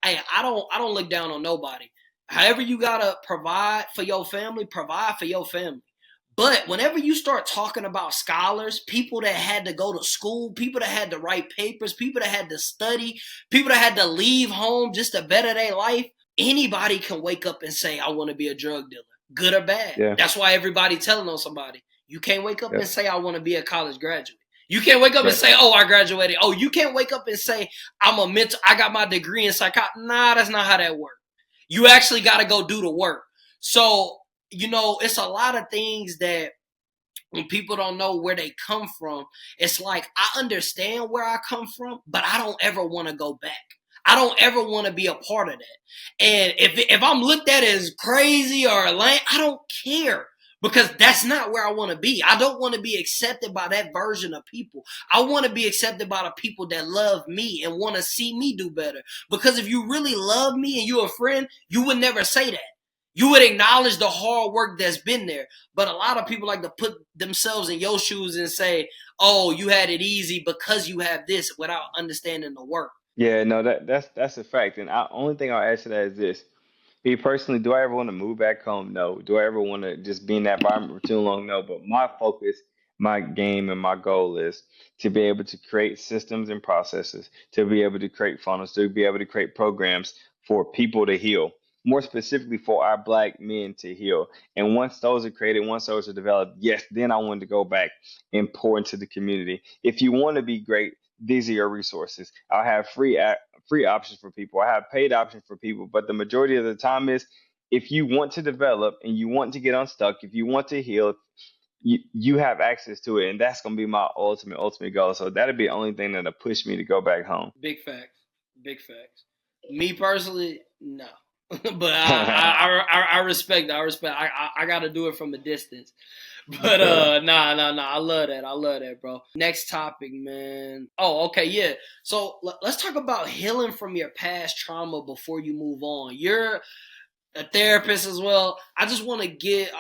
hey, I don't look down on nobody. However you gotta provide for your family, provide for your family. But whenever you start talking about scholars, people that had to go to school, people that had to write papers, people that had to study, people that had to leave home just to better their life, anybody can wake up and say, I want to be a drug dealer, good or bad. Yeah. That's why everybody telling on somebody. You can't wake up Yeah. and say, I want to be a college graduate. You can't wake up and Right. say, oh, I graduated. Oh, you can't wake up and say, I got my degree in psychology. Nah, that's not how that works. You actually got to go do the work. So, you know, it's a lot of things that when people don't know where they come from, it's like I understand where I come from, but I don't ever want to go back. I don't ever want to be a part of that. And if I'm looked at as crazy or lame, I don't care because that's not where I want to be. I don't want to be accepted by that version of people. I want to be accepted by the people that love me and want to see me do better. Because if you really love me and you're a friend, you would never say that. You would acknowledge the hard work that's been there. But a lot of people like to put themselves in your shoes and say, oh, you had it easy because you have this without understanding the work. Yeah, no, that's a fact. And only thing I'll add to that is this. Me personally, do I ever want to move back home? No. Do I ever want to just be in that environment for too long? No. But my focus, my game, and my goal is to be able to create systems and processes, to be able to create funnels, to be able to create programs for people to heal. more specifically for our black men to heal. And once those are created, once those are developed, yes, then I wanted to go back and pour into the community. If you want to be great, these are your resources. I'll have free options for people. I have paid options for people, but the majority of the time is if you want to develop and you want to get unstuck, if you want to heal, you have access to it, and that's gonna be my ultimate goal. So that'll be the only thing that'll push me to go back home. Big facts. Big facts. Me personally, no. But I respect that. I got to do it from a distance. But nah. I love that. I love that, bro. Next topic, man. Oh, okay, yeah. So let's talk about healing from your past trauma before you move on. You're a therapist as well. I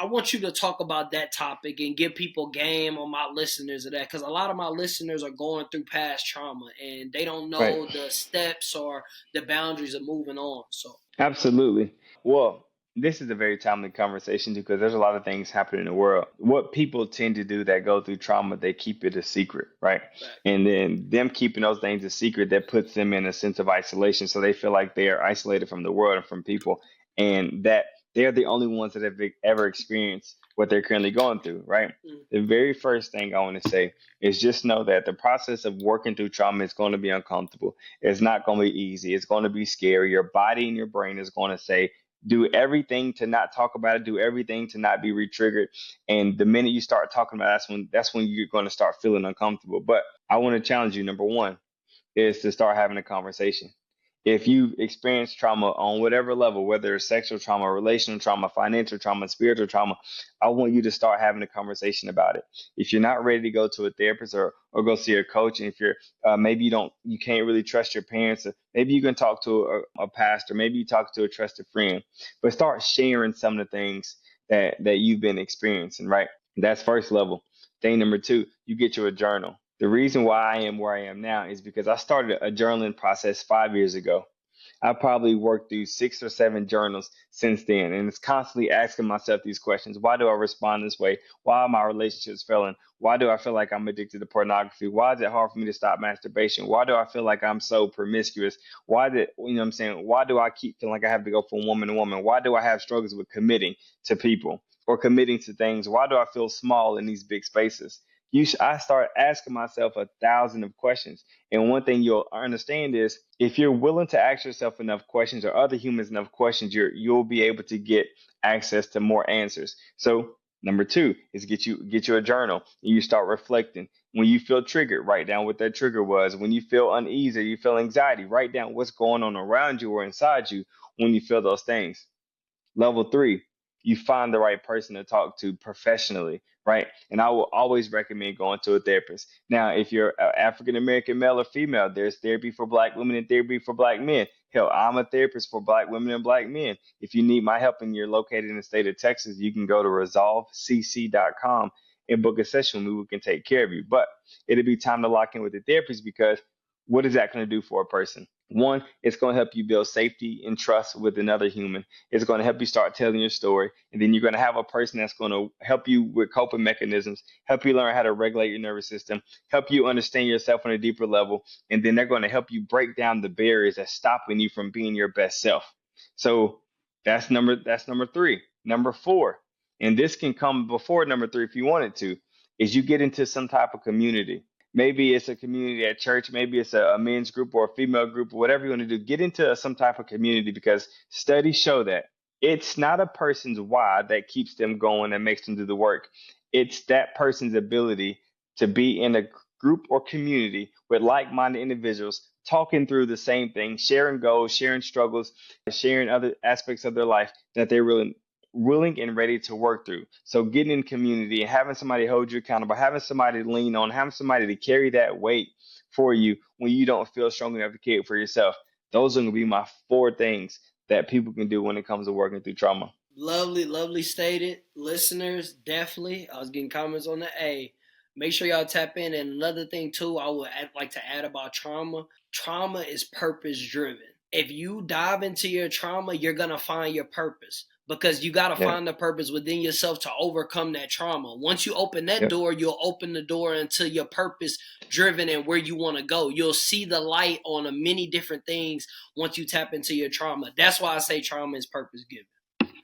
want you to talk about that topic and give people game on my listeners of that, because a lot of my listeners are going through past trauma and they don't Right. know the steps or the boundaries of moving on. So Absolutely. Well, this is a very timely conversation because there's a lot of things happening in the world. What people tend to do that go through trauma, they keep it a secret, right? And then them keeping those things a secret, that puts them in a sense of isolation. So they feel like they are isolated from the world and from people, and that they're the only ones that have ever experienced what they're currently going through, right? The very first thing I want to say is just know that the process of working through trauma is going to be uncomfortable. It's not going to be easy. It's going to be scary. Your body and your brain is going to say, do everything to not talk about it, do everything to not be re-triggered. And the minute you start talking about it, that's when you're going to start feeling uncomfortable. But I want to challenge you. Number one is to start having a conversation. If you've experienced trauma on whatever level, whether it's sexual trauma, relational trauma, financial trauma, spiritual trauma, I want you to start having a conversation about it. If you're not ready to go to a therapist or go see a coach, and if you're maybe you can't really trust your parents, maybe you can talk to a pastor, maybe you talk to a trusted friend, but start sharing some of the things that you've been experiencing, right? That's first level. Thing number two, you get you a journal. The reason why I am where I am now is because I started a journaling process 5 years ago. I probably worked through 6 or 7 journals since then, and it's constantly asking myself these questions. Why do I respond this way? Why are my relationships failing? Why do I feel like I'm addicted to pornography? Why is it hard for me to stop masturbation? Why do I feel like I'm so promiscuous? Why do I keep feeling like I have to go from woman to woman? Why do I have struggles with committing to people or committing to things? Why do I feel small in these big spaces? I start asking myself 1,000 of questions. And one thing you'll understand is if you're willing to ask yourself enough questions or other humans enough questions, you'll be able to get access to more answers. So number two is get you a journal and you start reflecting. When you feel triggered, write down what that trigger was. When you feel uneasy, you feel anxiety, write down what's going on around you or inside you when you feel those things. Level three, you find the right person to talk to professionally, right? And I will always recommend going to a therapist. Now, if you're an African American male or female, there's therapy for black women and therapy for black men. Hell, I'm a therapist for black women and black men. If you need my help and you're located in the state of Texas, you can go to resolvecc.com and book a session where we can take care of you. But it'll be time to lock in with the therapist because what is that going to do for a person? One, it's going to help you build safety and trust with another human. It's going to help you start telling your story. And then you're going to have a person that's going to help you with coping mechanisms, help you learn how to regulate your nervous system, help you understand yourself on a deeper level. And then they're going to help you break down the barriers that's stopping you from being your best self. So that's number three. Number four, and this can come before number three if you wanted to, is you get into some type of community. Maybe it's a community at church. Maybe it's a men's group or a female group or whatever you want to do. Get into some type of community because studies show that it's not a person's why that keeps them going and makes them do the work. It's that person's ability to be in a group or community with like-minded individuals talking through the same thing, sharing goals, sharing struggles, sharing other aspects of their life that they're really willing and ready to work through. So getting in community and having somebody hold you accountable, having somebody to lean on, having somebody to carry that weight for you when you don't feel strong enough to carry it for yourself. Those are going to be my 4 things that people can do when it comes to working through trauma. Lovely stated. Listeners, definitely. I was getting comments on the A. Make sure y'all tap in. And another thing too, I would like to add about trauma. Trauma is purpose driven. if you dive into your trauma, you're going to find your purpose, because you got to Yep. find the purpose within yourself to overcome that trauma. Once you open that Yep. door, you'll open the door into your purpose driven and where you want to go. You'll see the light on many different things once you tap into your trauma. That's why I say trauma is purpose given,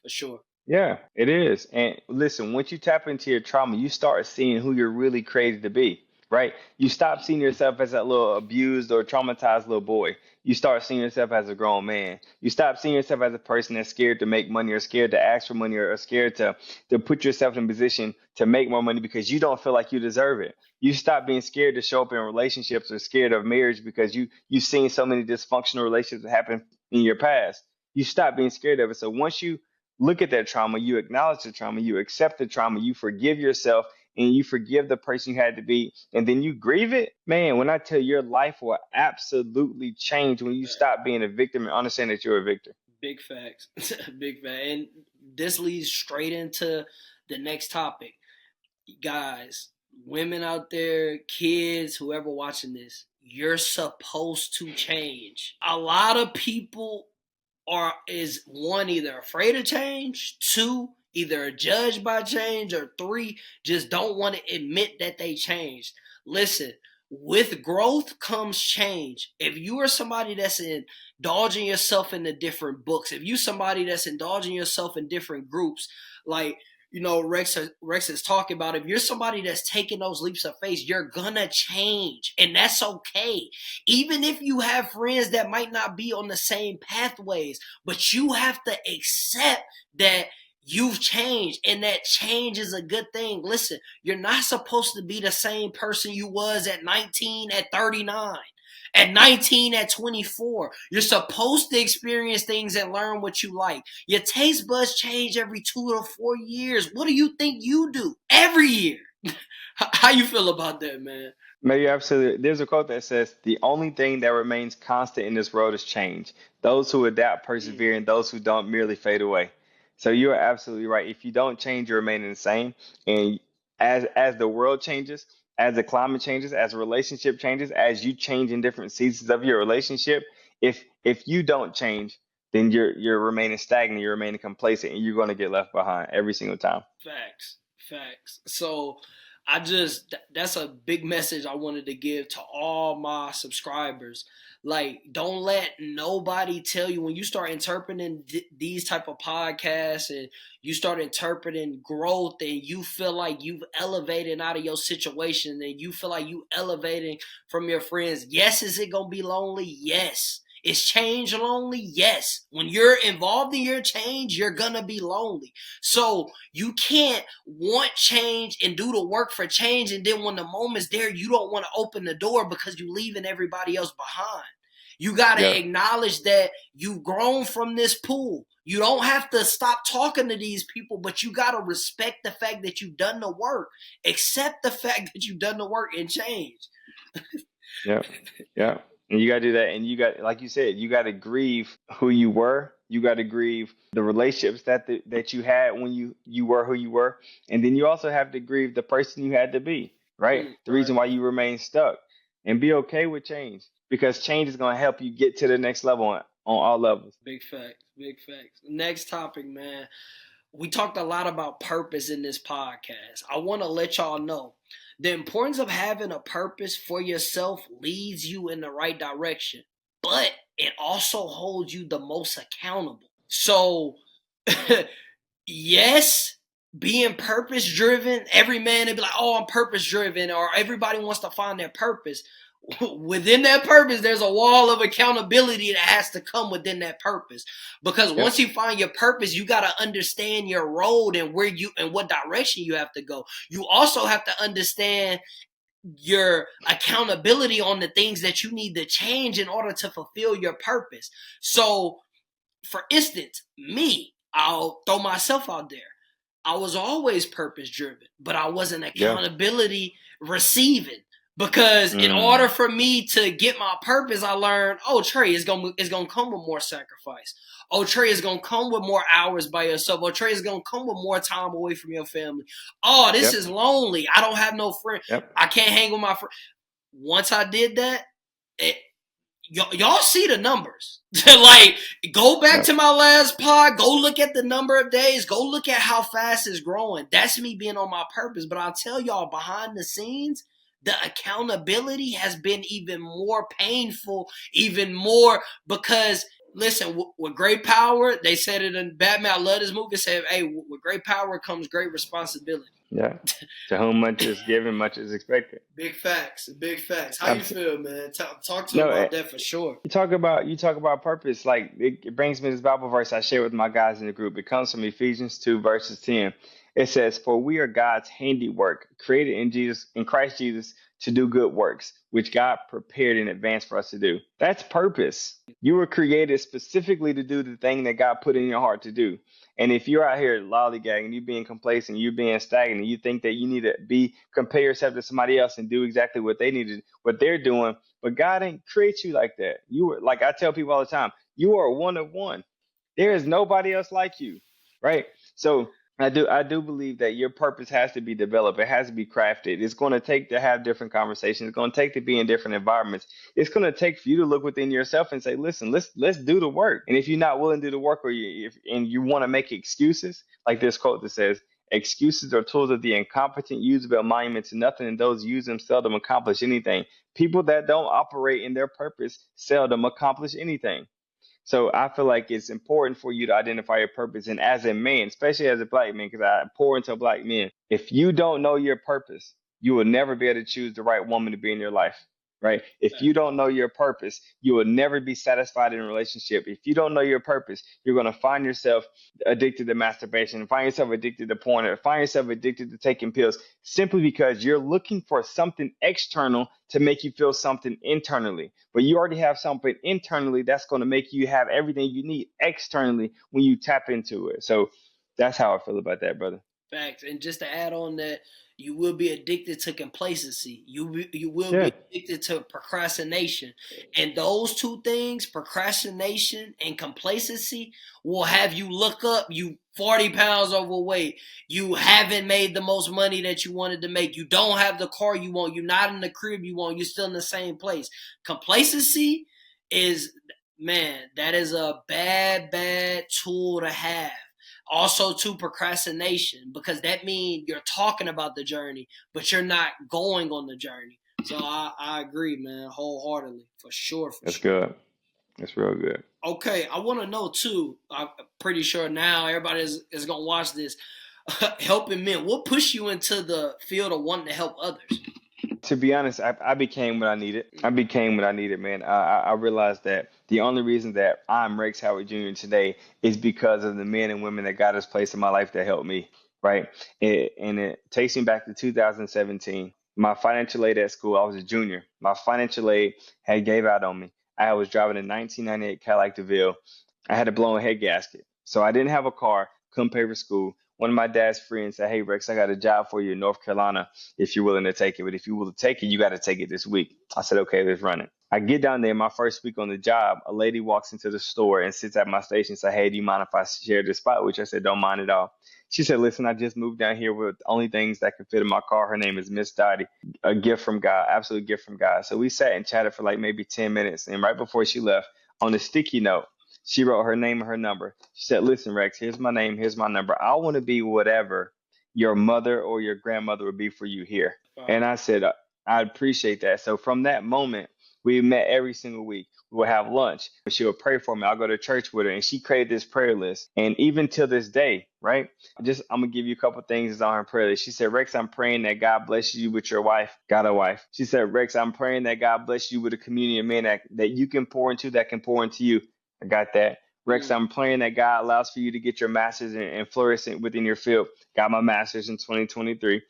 for sure. Yeah, it is. And listen, once you tap into your trauma, you start seeing who you're really created to be, right? You stop seeing yourself as that little abused or traumatized little boy. You start seeing yourself as a grown man. You stop seeing yourself as a person that's scared to make money or scared to ask for money or scared to put yourself in a position to make more money because you don't feel like you deserve it. You stop being scared to show up in relationships or scared of marriage because you've seen so many dysfunctional relationships happen in your past. You stop being scared of it. So once you look at that trauma, you acknowledge the trauma, you accept the trauma, you forgive yourself, and you forgive the person you had to be, and then you grieve it, man, when I tell you, your life will absolutely change when you stop being a victim and understand that you're a victor. Big facts. Big fact. And this leads straight into the next topic. Guys, women out there, kids, whoever watching this, you're supposed to change. A lot of people is one, either afraid of change, two, either judged by change, or three, just don't want to admit that they changed. Listen, with growth comes change. If you are somebody that's indulging yourself into different books, if you somebody that's indulging yourself in different groups, like Rex is talking about, if you're somebody that's taking those leaps of faith, you're gonna change, and that's okay. Even if you have friends that might not be on the same pathways, but you have to accept that you've changed, and that change is a good thing. Listen, you're not supposed to be the same person you was at 19, at 39. At 19, at 24, you're supposed to experience things and learn what you like. Your taste buds change every 2 to 4 years. What do you think you do? Every year. How you feel about that, man? Maybe absolutely. There's a quote that says, "The only thing that remains constant in this world is change. Those who adapt persevere, and those who don't merely fade away." So you are absolutely right. If you don't change, you remain the same. And as the world changes, as the climate changes, as a relationship changes, as you change in different seasons of your relationship, if you don't change, then you're remaining stagnant, you're remaining complacent, and you're going to get left behind every single time. Facts. So that's a big message I wanted to give to all my subscribers. Like, don't let nobody tell you, when you start interpreting these type of podcasts and you start interpreting growth, and you feel like you've elevated out of your situation, and you feel like you elevating from your friends. Yes, is it gonna be lonely? Yes. Is change lonely? Yes. When you're involved in your change, you're gonna be lonely. So you can't want change and do the work for change, and then when the moment's there, you don't want to open the door because you're leaving everybody else behind. You got to Yep. acknowledge that you've grown from this pool. You don't have to stop talking to these people, but you got to respect the fact that you've done the work. Accept the fact that you've done the work and change. Yeah, yeah. And you got to do that. And you got, like you said, you got to grieve who you were. You got to grieve the relationships that you had when you were who you were. And then you also have to grieve the person you had to be, right? The Right. reason why you remain stuck, and be okay with change, because change is going to help you get to the next level on all levels. Big facts. Next topic, man. We talked a lot about purpose in this podcast. I want to let y'all know the importance of having a purpose for yourself leads you in the right direction, but it also holds you the most accountable. So, yes, being purpose driven, every man would be like, "Oh, I'm purpose driven," or everybody wants to find their purpose. Within that purpose, there's a wall of accountability that has to come within that purpose. Because Yep. once you find your purpose, you got to understand your road and where you and what direction you have to go. You also have to understand your accountability on the things that you need to change in order to fulfill your purpose. So, for instance, me, I'll throw myself out there. I was always purpose driven, but I wasn't Yeah. accountability receiving. Because in order for me to get my purpose, I learned, oh, Trey, it's gonna come with more sacrifice. Oh, Trey, is gonna come with more hours by yourself. Oh, Trey, is gonna come with more time away from your family. Oh, this Yep. is lonely. I don't have no friend. Yep. I can't hang with my friend. Once I did that, y'all see the numbers. Like, go back to my last pod. Go look at the number of days. Go look at how fast it's growing. That's me being on my purpose. But I'll tell y'all, behind the scenes, the accountability has been even more painful, even more, because listen, with great power, they said it in Batman. I love this movie. It said, hey, with great power comes great responsibility. Yeah. To whom much is given, much is expected. Big facts. Big facts. How you feel, man? Talk to No, about that for sure. you talk about purpose. Like it brings me this Bible verse I share with my guys in the group. It comes from Ephesians 2 verses 10. It says, "For we are God's handiwork, created in Christ Jesus to do good works, which God prepared in advance for us to do." That's purpose. You were created specifically to do the thing that God put in your heart to do. And if you're out here lollygagging, you being complacent, you being stagnant, you think that you need to compare yourself to somebody else and do exactly what they're doing, but God didn't create you like that. You were, like I tell people all the time, you are one of one. There is nobody else like you, right? So I do believe that your purpose has to be developed. It has to be crafted. It's going to take to have different conversations. It's going to take to be in different environments. It's going to take for you to look within yourself and say, listen, let's do the work. And if you're not willing to do the work, or you want to make excuses, like this quote that says, "Excuses are tools of the incompetent, use of monuments to nothing, and those use them seldom accomplish anything." People that don't operate in their purpose seldom accomplish anything. So I feel like it's important for you to identify your purpose. And as a man, especially as a black man, because I pour into black men, if you don't know your purpose, you will never be able to choose the right woman to be in your life. Right? If you don't know your purpose, you will never be satisfied in a relationship. If you don't know your purpose, you're going to find yourself addicted to masturbation, find yourself addicted to porn, or find yourself addicted to taking pills, simply because you're looking for something external to make you feel something internally. But you already have something internally that's going to make you have everything you need externally when you tap into it. So that's how I feel about that, brother. Facts. And just to add on that, you will be addicted to complacency. You will Yeah. be addicted to procrastination. And those two things, procrastination and complacency, will have you look up, you 40 pounds overweight. You haven't made the most money that you wanted to make. You don't have the car you want. You're not in the crib you want. You're still in the same place. Complacency is, man, that is a bad tool to have. Also, to procrastination, because that means you're talking about the journey, but you're not going on the journey. So I agree, man, wholeheartedly, for sure. That's good. That's real good. Okay, I want to know too. I'm pretty sure now everybody is going to watch this. Helping men. What pushed you into the field of wanting to help others? To be honest, I became what I needed. I became what I needed, man. I realized that the only reason that I'm Rex Howard Jr. today is because of the men and women that God has placed in my life that helped me, right? And it takes me back to 2017. My financial aid at school, I was a junior. My financial aid had gave out on me. I was driving a 1998 Cadillac DeVille. I had a blown head gasket. So I didn't have a car, couldn't pay for school. One of my dad's friends said, "Hey, Rex, I got a job for you in North Carolina if you're willing to take it. But if you're willing to take it, you got to take it this week." I said, "Okay, let's run it." I get down there, my first week on the job, a lady walks into the store and sits at my station and says, "Hey, do you mind if I share this spot with you?" I said, "Don't mind at all." She said, "Listen, I just moved down here with the only things that can fit in my car." Her name is Miss Dottie, a gift from God, absolute gift from God. So we sat and chatted for like maybe 10 minutes. And right before she left, on a sticky note, she wrote her name and her number. She said, "Listen, Rex, here's my name, here's my number. I want to be whatever your mother or your grandmother would be for you here." Wow. And I said, "I appreciate that." So from that moment, we met every single week. We would have lunch. She would pray for me. I'll go to church with her. And she created this prayer list. And even till this day, right? I'm going to give you a couple things that's on her prayer list. She said, "Rex, I'm praying that God bless you with your wife." Got a wife. She said, "Rex, I'm praying that God bless you with a community of men that you can pour into, that can pour into you." I got that. "Rex, I'm praying that God allows for you to get your master's and flourish within your field." Got my master's in 2023.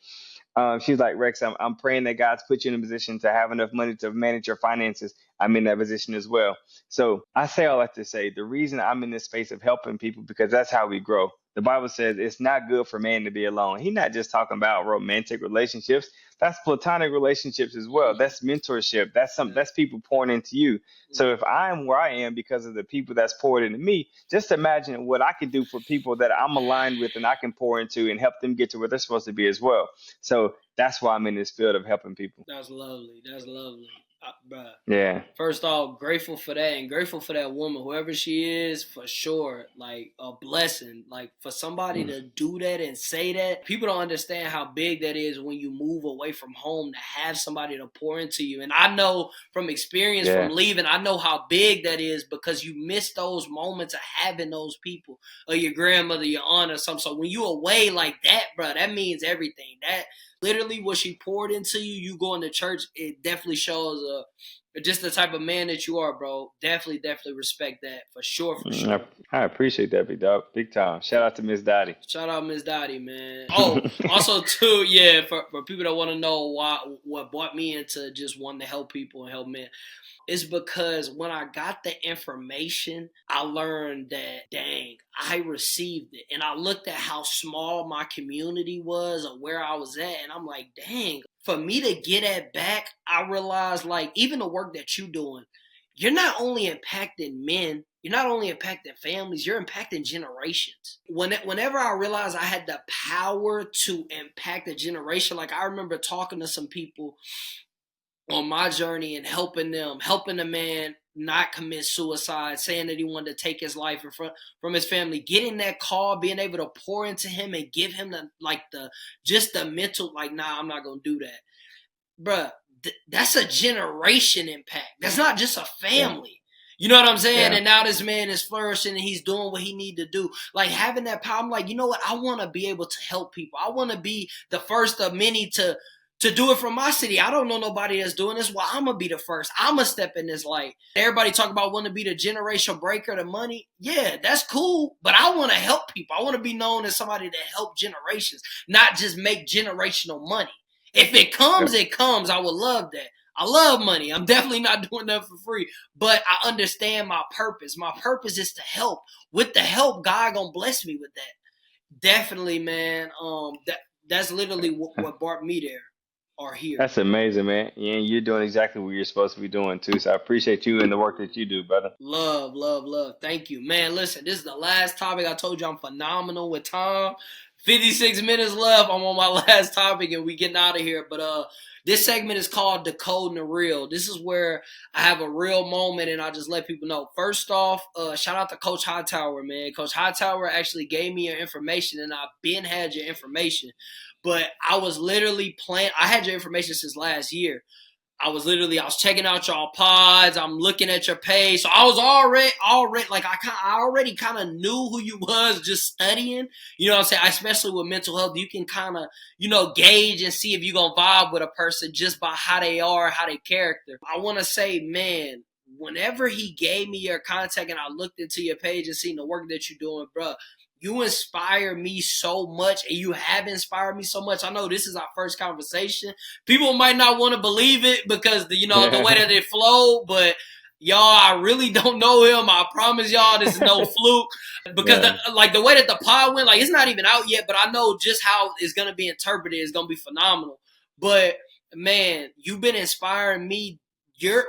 She's like, "Rex, I'm praying that God's put you in a position to have enough money to manage your finances." I'm in that position as well. So I say all that to say the reason I'm in this space of helping people, because that's how we grow. The Bible says it's not good for man to be alone. He's not just talking about romantic relationships. That's platonic relationships as well. That's mentorship. That's people pouring into you. So if I'm where I am because of the people that's poured into me, just imagine what I can do for people that I'm aligned with and I can pour into and help them get to where they're supposed to be as well. So that's why I'm in this field of helping people. That's lovely. That's lovely. Bruh. Yeah. First off, grateful for that and grateful for that woman, whoever she is, for sure. Like a blessing. Like for somebody Mm. to do that and say that, people don't understand how big that is when you move away from home to have somebody to pour into you. And I know from experience from Yeah. leaving, I know how big that is because you miss those moments of having those people or your grandmother, your aunt or something. So when you away like that, bro, that means everything. That literally what she poured into you, you going to church, it definitely shows just the type of man that you are, bro. Definitely respect that for sure, for Mm, sure. I appreciate that, big dog. Big time. Shout out to Miss Dottie. Shout out Miss Dottie, man. Oh, also too, yeah, for people that want to know what brought me into just wanting to help people and help men. Is because when I got the information, I learned that, dang, I received it. And I looked at how small my community was or where I was at, and I'm like, dang, for me to get it back, I realized, like, even the work that you're doing, you're not only impacting men, you're not only impacting families, you're impacting generations. Whenever I realized I had the power to impact a generation, like I remember talking to some people on my journey and helping the man not commit suicide, saying that he wanted to take his life from his family, getting that call, being able to pour into him and give him the mental, like, nah, I'm not gonna do that. Bruh, that's a generation impact. That's not just a Yeah. family. You know what I'm saying? Yeah. And now this man is flourishing and he's doing what he need to do. Like having that power, I'm like, you know what? I want to be able to help people. I want to be the first of many to do it from my city. I don't know nobody that's doing this. Well, I'm going to be the first. I'm going to step in this light. Everybody talk about wanting to be the generational breaker, the money. Yeah, that's cool. But I want to help people. I want to be known as somebody that help generations, not just make generational money. If it comes, Yep. it comes. I would love that. I love money. I'm definitely not doing that for free. But I understand my purpose. My purpose is to help. With the help, God gonna bless me with that. Definitely, man. That's literally what brought me there or here. That's amazing, man. Yeah, you're doing exactly what you're supposed to be doing too. So I appreciate you and the work that you do, brother. Love, love, love. Thank you. Man, listen, this is the last topic. I told you I'm phenomenal with time. 56 minutes left. I'm on my last topic and we getting out of here. But this segment is called Decoding the Real. This is where I have a real moment and I just let people know. First off, shout out to Coach Hightower, man. Coach Hightower actually gave me your information and I've been had your information. But I was literally playing. I had your information since last year. I was checking out y'all pods. I'm looking at your page. So I was already like, I already kind of knew who you was just studying. You know what I'm saying? Especially with mental health, you can kind of, gauge and see if you're going to vibe with a person just by how they are, how they character. I want to say, man, whenever he gave me your contact and I looked into your page and seen the work that you're doing, bro, you inspire me so much and you have inspired me so much. I know this is our first conversation. People might not want to believe it because the way that it flowed, but y'all, I really don't know him. I promise y'all this is no fluke because Yeah. the way that the pod went, like it's not even out yet, but I know just how it's going to be interpreted is going to be phenomenal. But man, you've been inspiring me.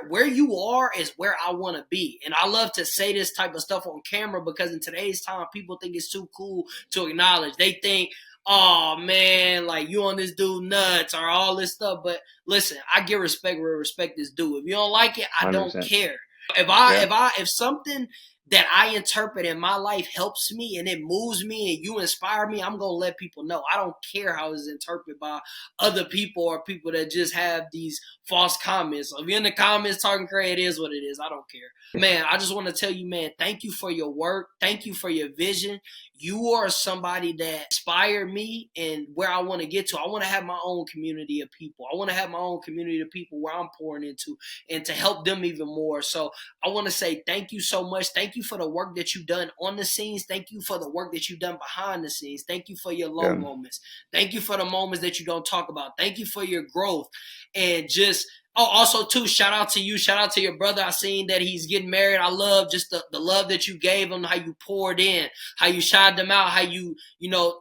Where you are is where I want to be. And I love to say this type of stuff on camera because in today's time, people think it's too cool to acknowledge. They think, oh man, like you on this dude nuts or all this stuff. But listen, I give respect where respect is due. If you don't like it, I don't 100%. care. If something that I interpret in my life helps me and it moves me and you inspire me, I'm going to let people know. I don't care how it's interpreted by other people or people that just have these false comments. If you're in the comments talking crazy, it is what it is. I don't care. Man, I just want to tell you, man, thank you for your work. Thank you for your vision. You are somebody that inspired me and where I want to get to. I want to have my own community of people. I want to have my own community of people where I'm pouring into and to help them even more. So I want to say thank you so much. Thank you for the work that you've done on the scenes. Thank you for the work that you've done behind the scenes. Thank you for your low Yeah. moments. Thank you for the moments that you don't talk about. Thank you for your growth. And just, also too, shout out to you. Shout out to your brother. I seen that he's getting married. I love just the love that you gave him, how you poured in, how you shot them out, how you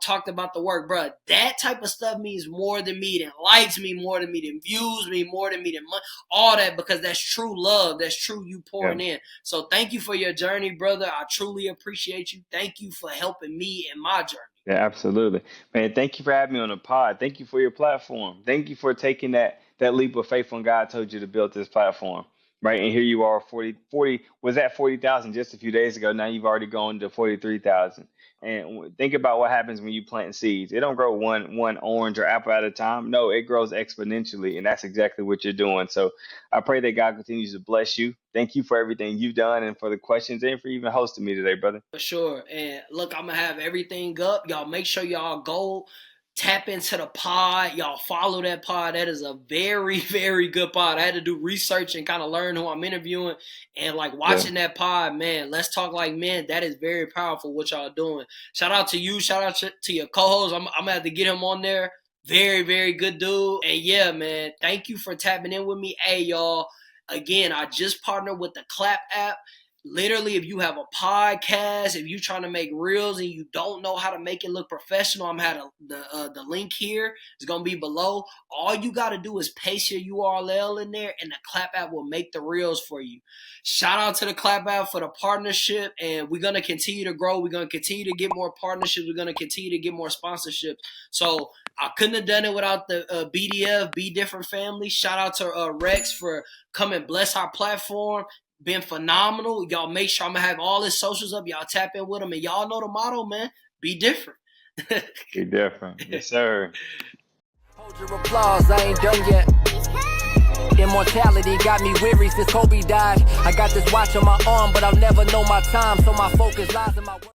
talked about the work, bro. That type of stuff means more than me, than likes me, more than me, than views me, more than me, than money, all that, because that's true love. That's true you pouring in. So thank you for your journey, brother. I truly appreciate you. Thank you for helping me in my journey. Yeah, absolutely. Man, thank you for having me on the pod. Thank you for your platform. Thank you for taking that leap of faith when God told you to build this platform, right? And here you are, 40 was at 40,000 just a few days ago. Now you've already gone to 43,000. And think about what happens when you plant seeds. It don't grow one orange or apple at a time. No, it grows exponentially, and that's exactly what you're doing. So I pray that God continues to bless you. Thank you for everything you've done and for the questions and for even hosting me today, brother. For sure. And look, I'm going to have everything up. Y'all make sure y'all go tap into the pod. Y'all follow that pod. That is a very, very good pod. I had to do research and kind of learn who I'm interviewing. And like watching that pod, man, let's talk like men. That is very powerful what y'all doing. Shout out to you. Shout out to your co-host. I'm going to have to get him on there. Very, very good dude. And yeah, man, thank you for tapping in with me. Hey, y'all. Again, I just partnered with the Clap app. Literally, if you have a podcast, if you're trying to make reels and you don't know how to make it look professional, I'm going to have the link here. It's going to be below. All you got to do is paste your URL in there, and the Clap app will make the reels for you. Shout out to the Clap app for the partnership, and we're going to continue to grow. We're going to continue to get more partnerships. We're going to continue to get more sponsorships. So I couldn't have done it without the BDF, Be Different family. Shout out to Rex for coming bless our platform. Been phenomenal. Y'all make sure I'm going to have all his socials up. Y'all tap in with him. And y'all know the motto, man. Be different. Be different. Yes, sir. Hold your applause, I ain't done yet. Immortality got me weary since Kobe died. I got this watch on my arm, but I'll never know my time, so my focus lies in my work.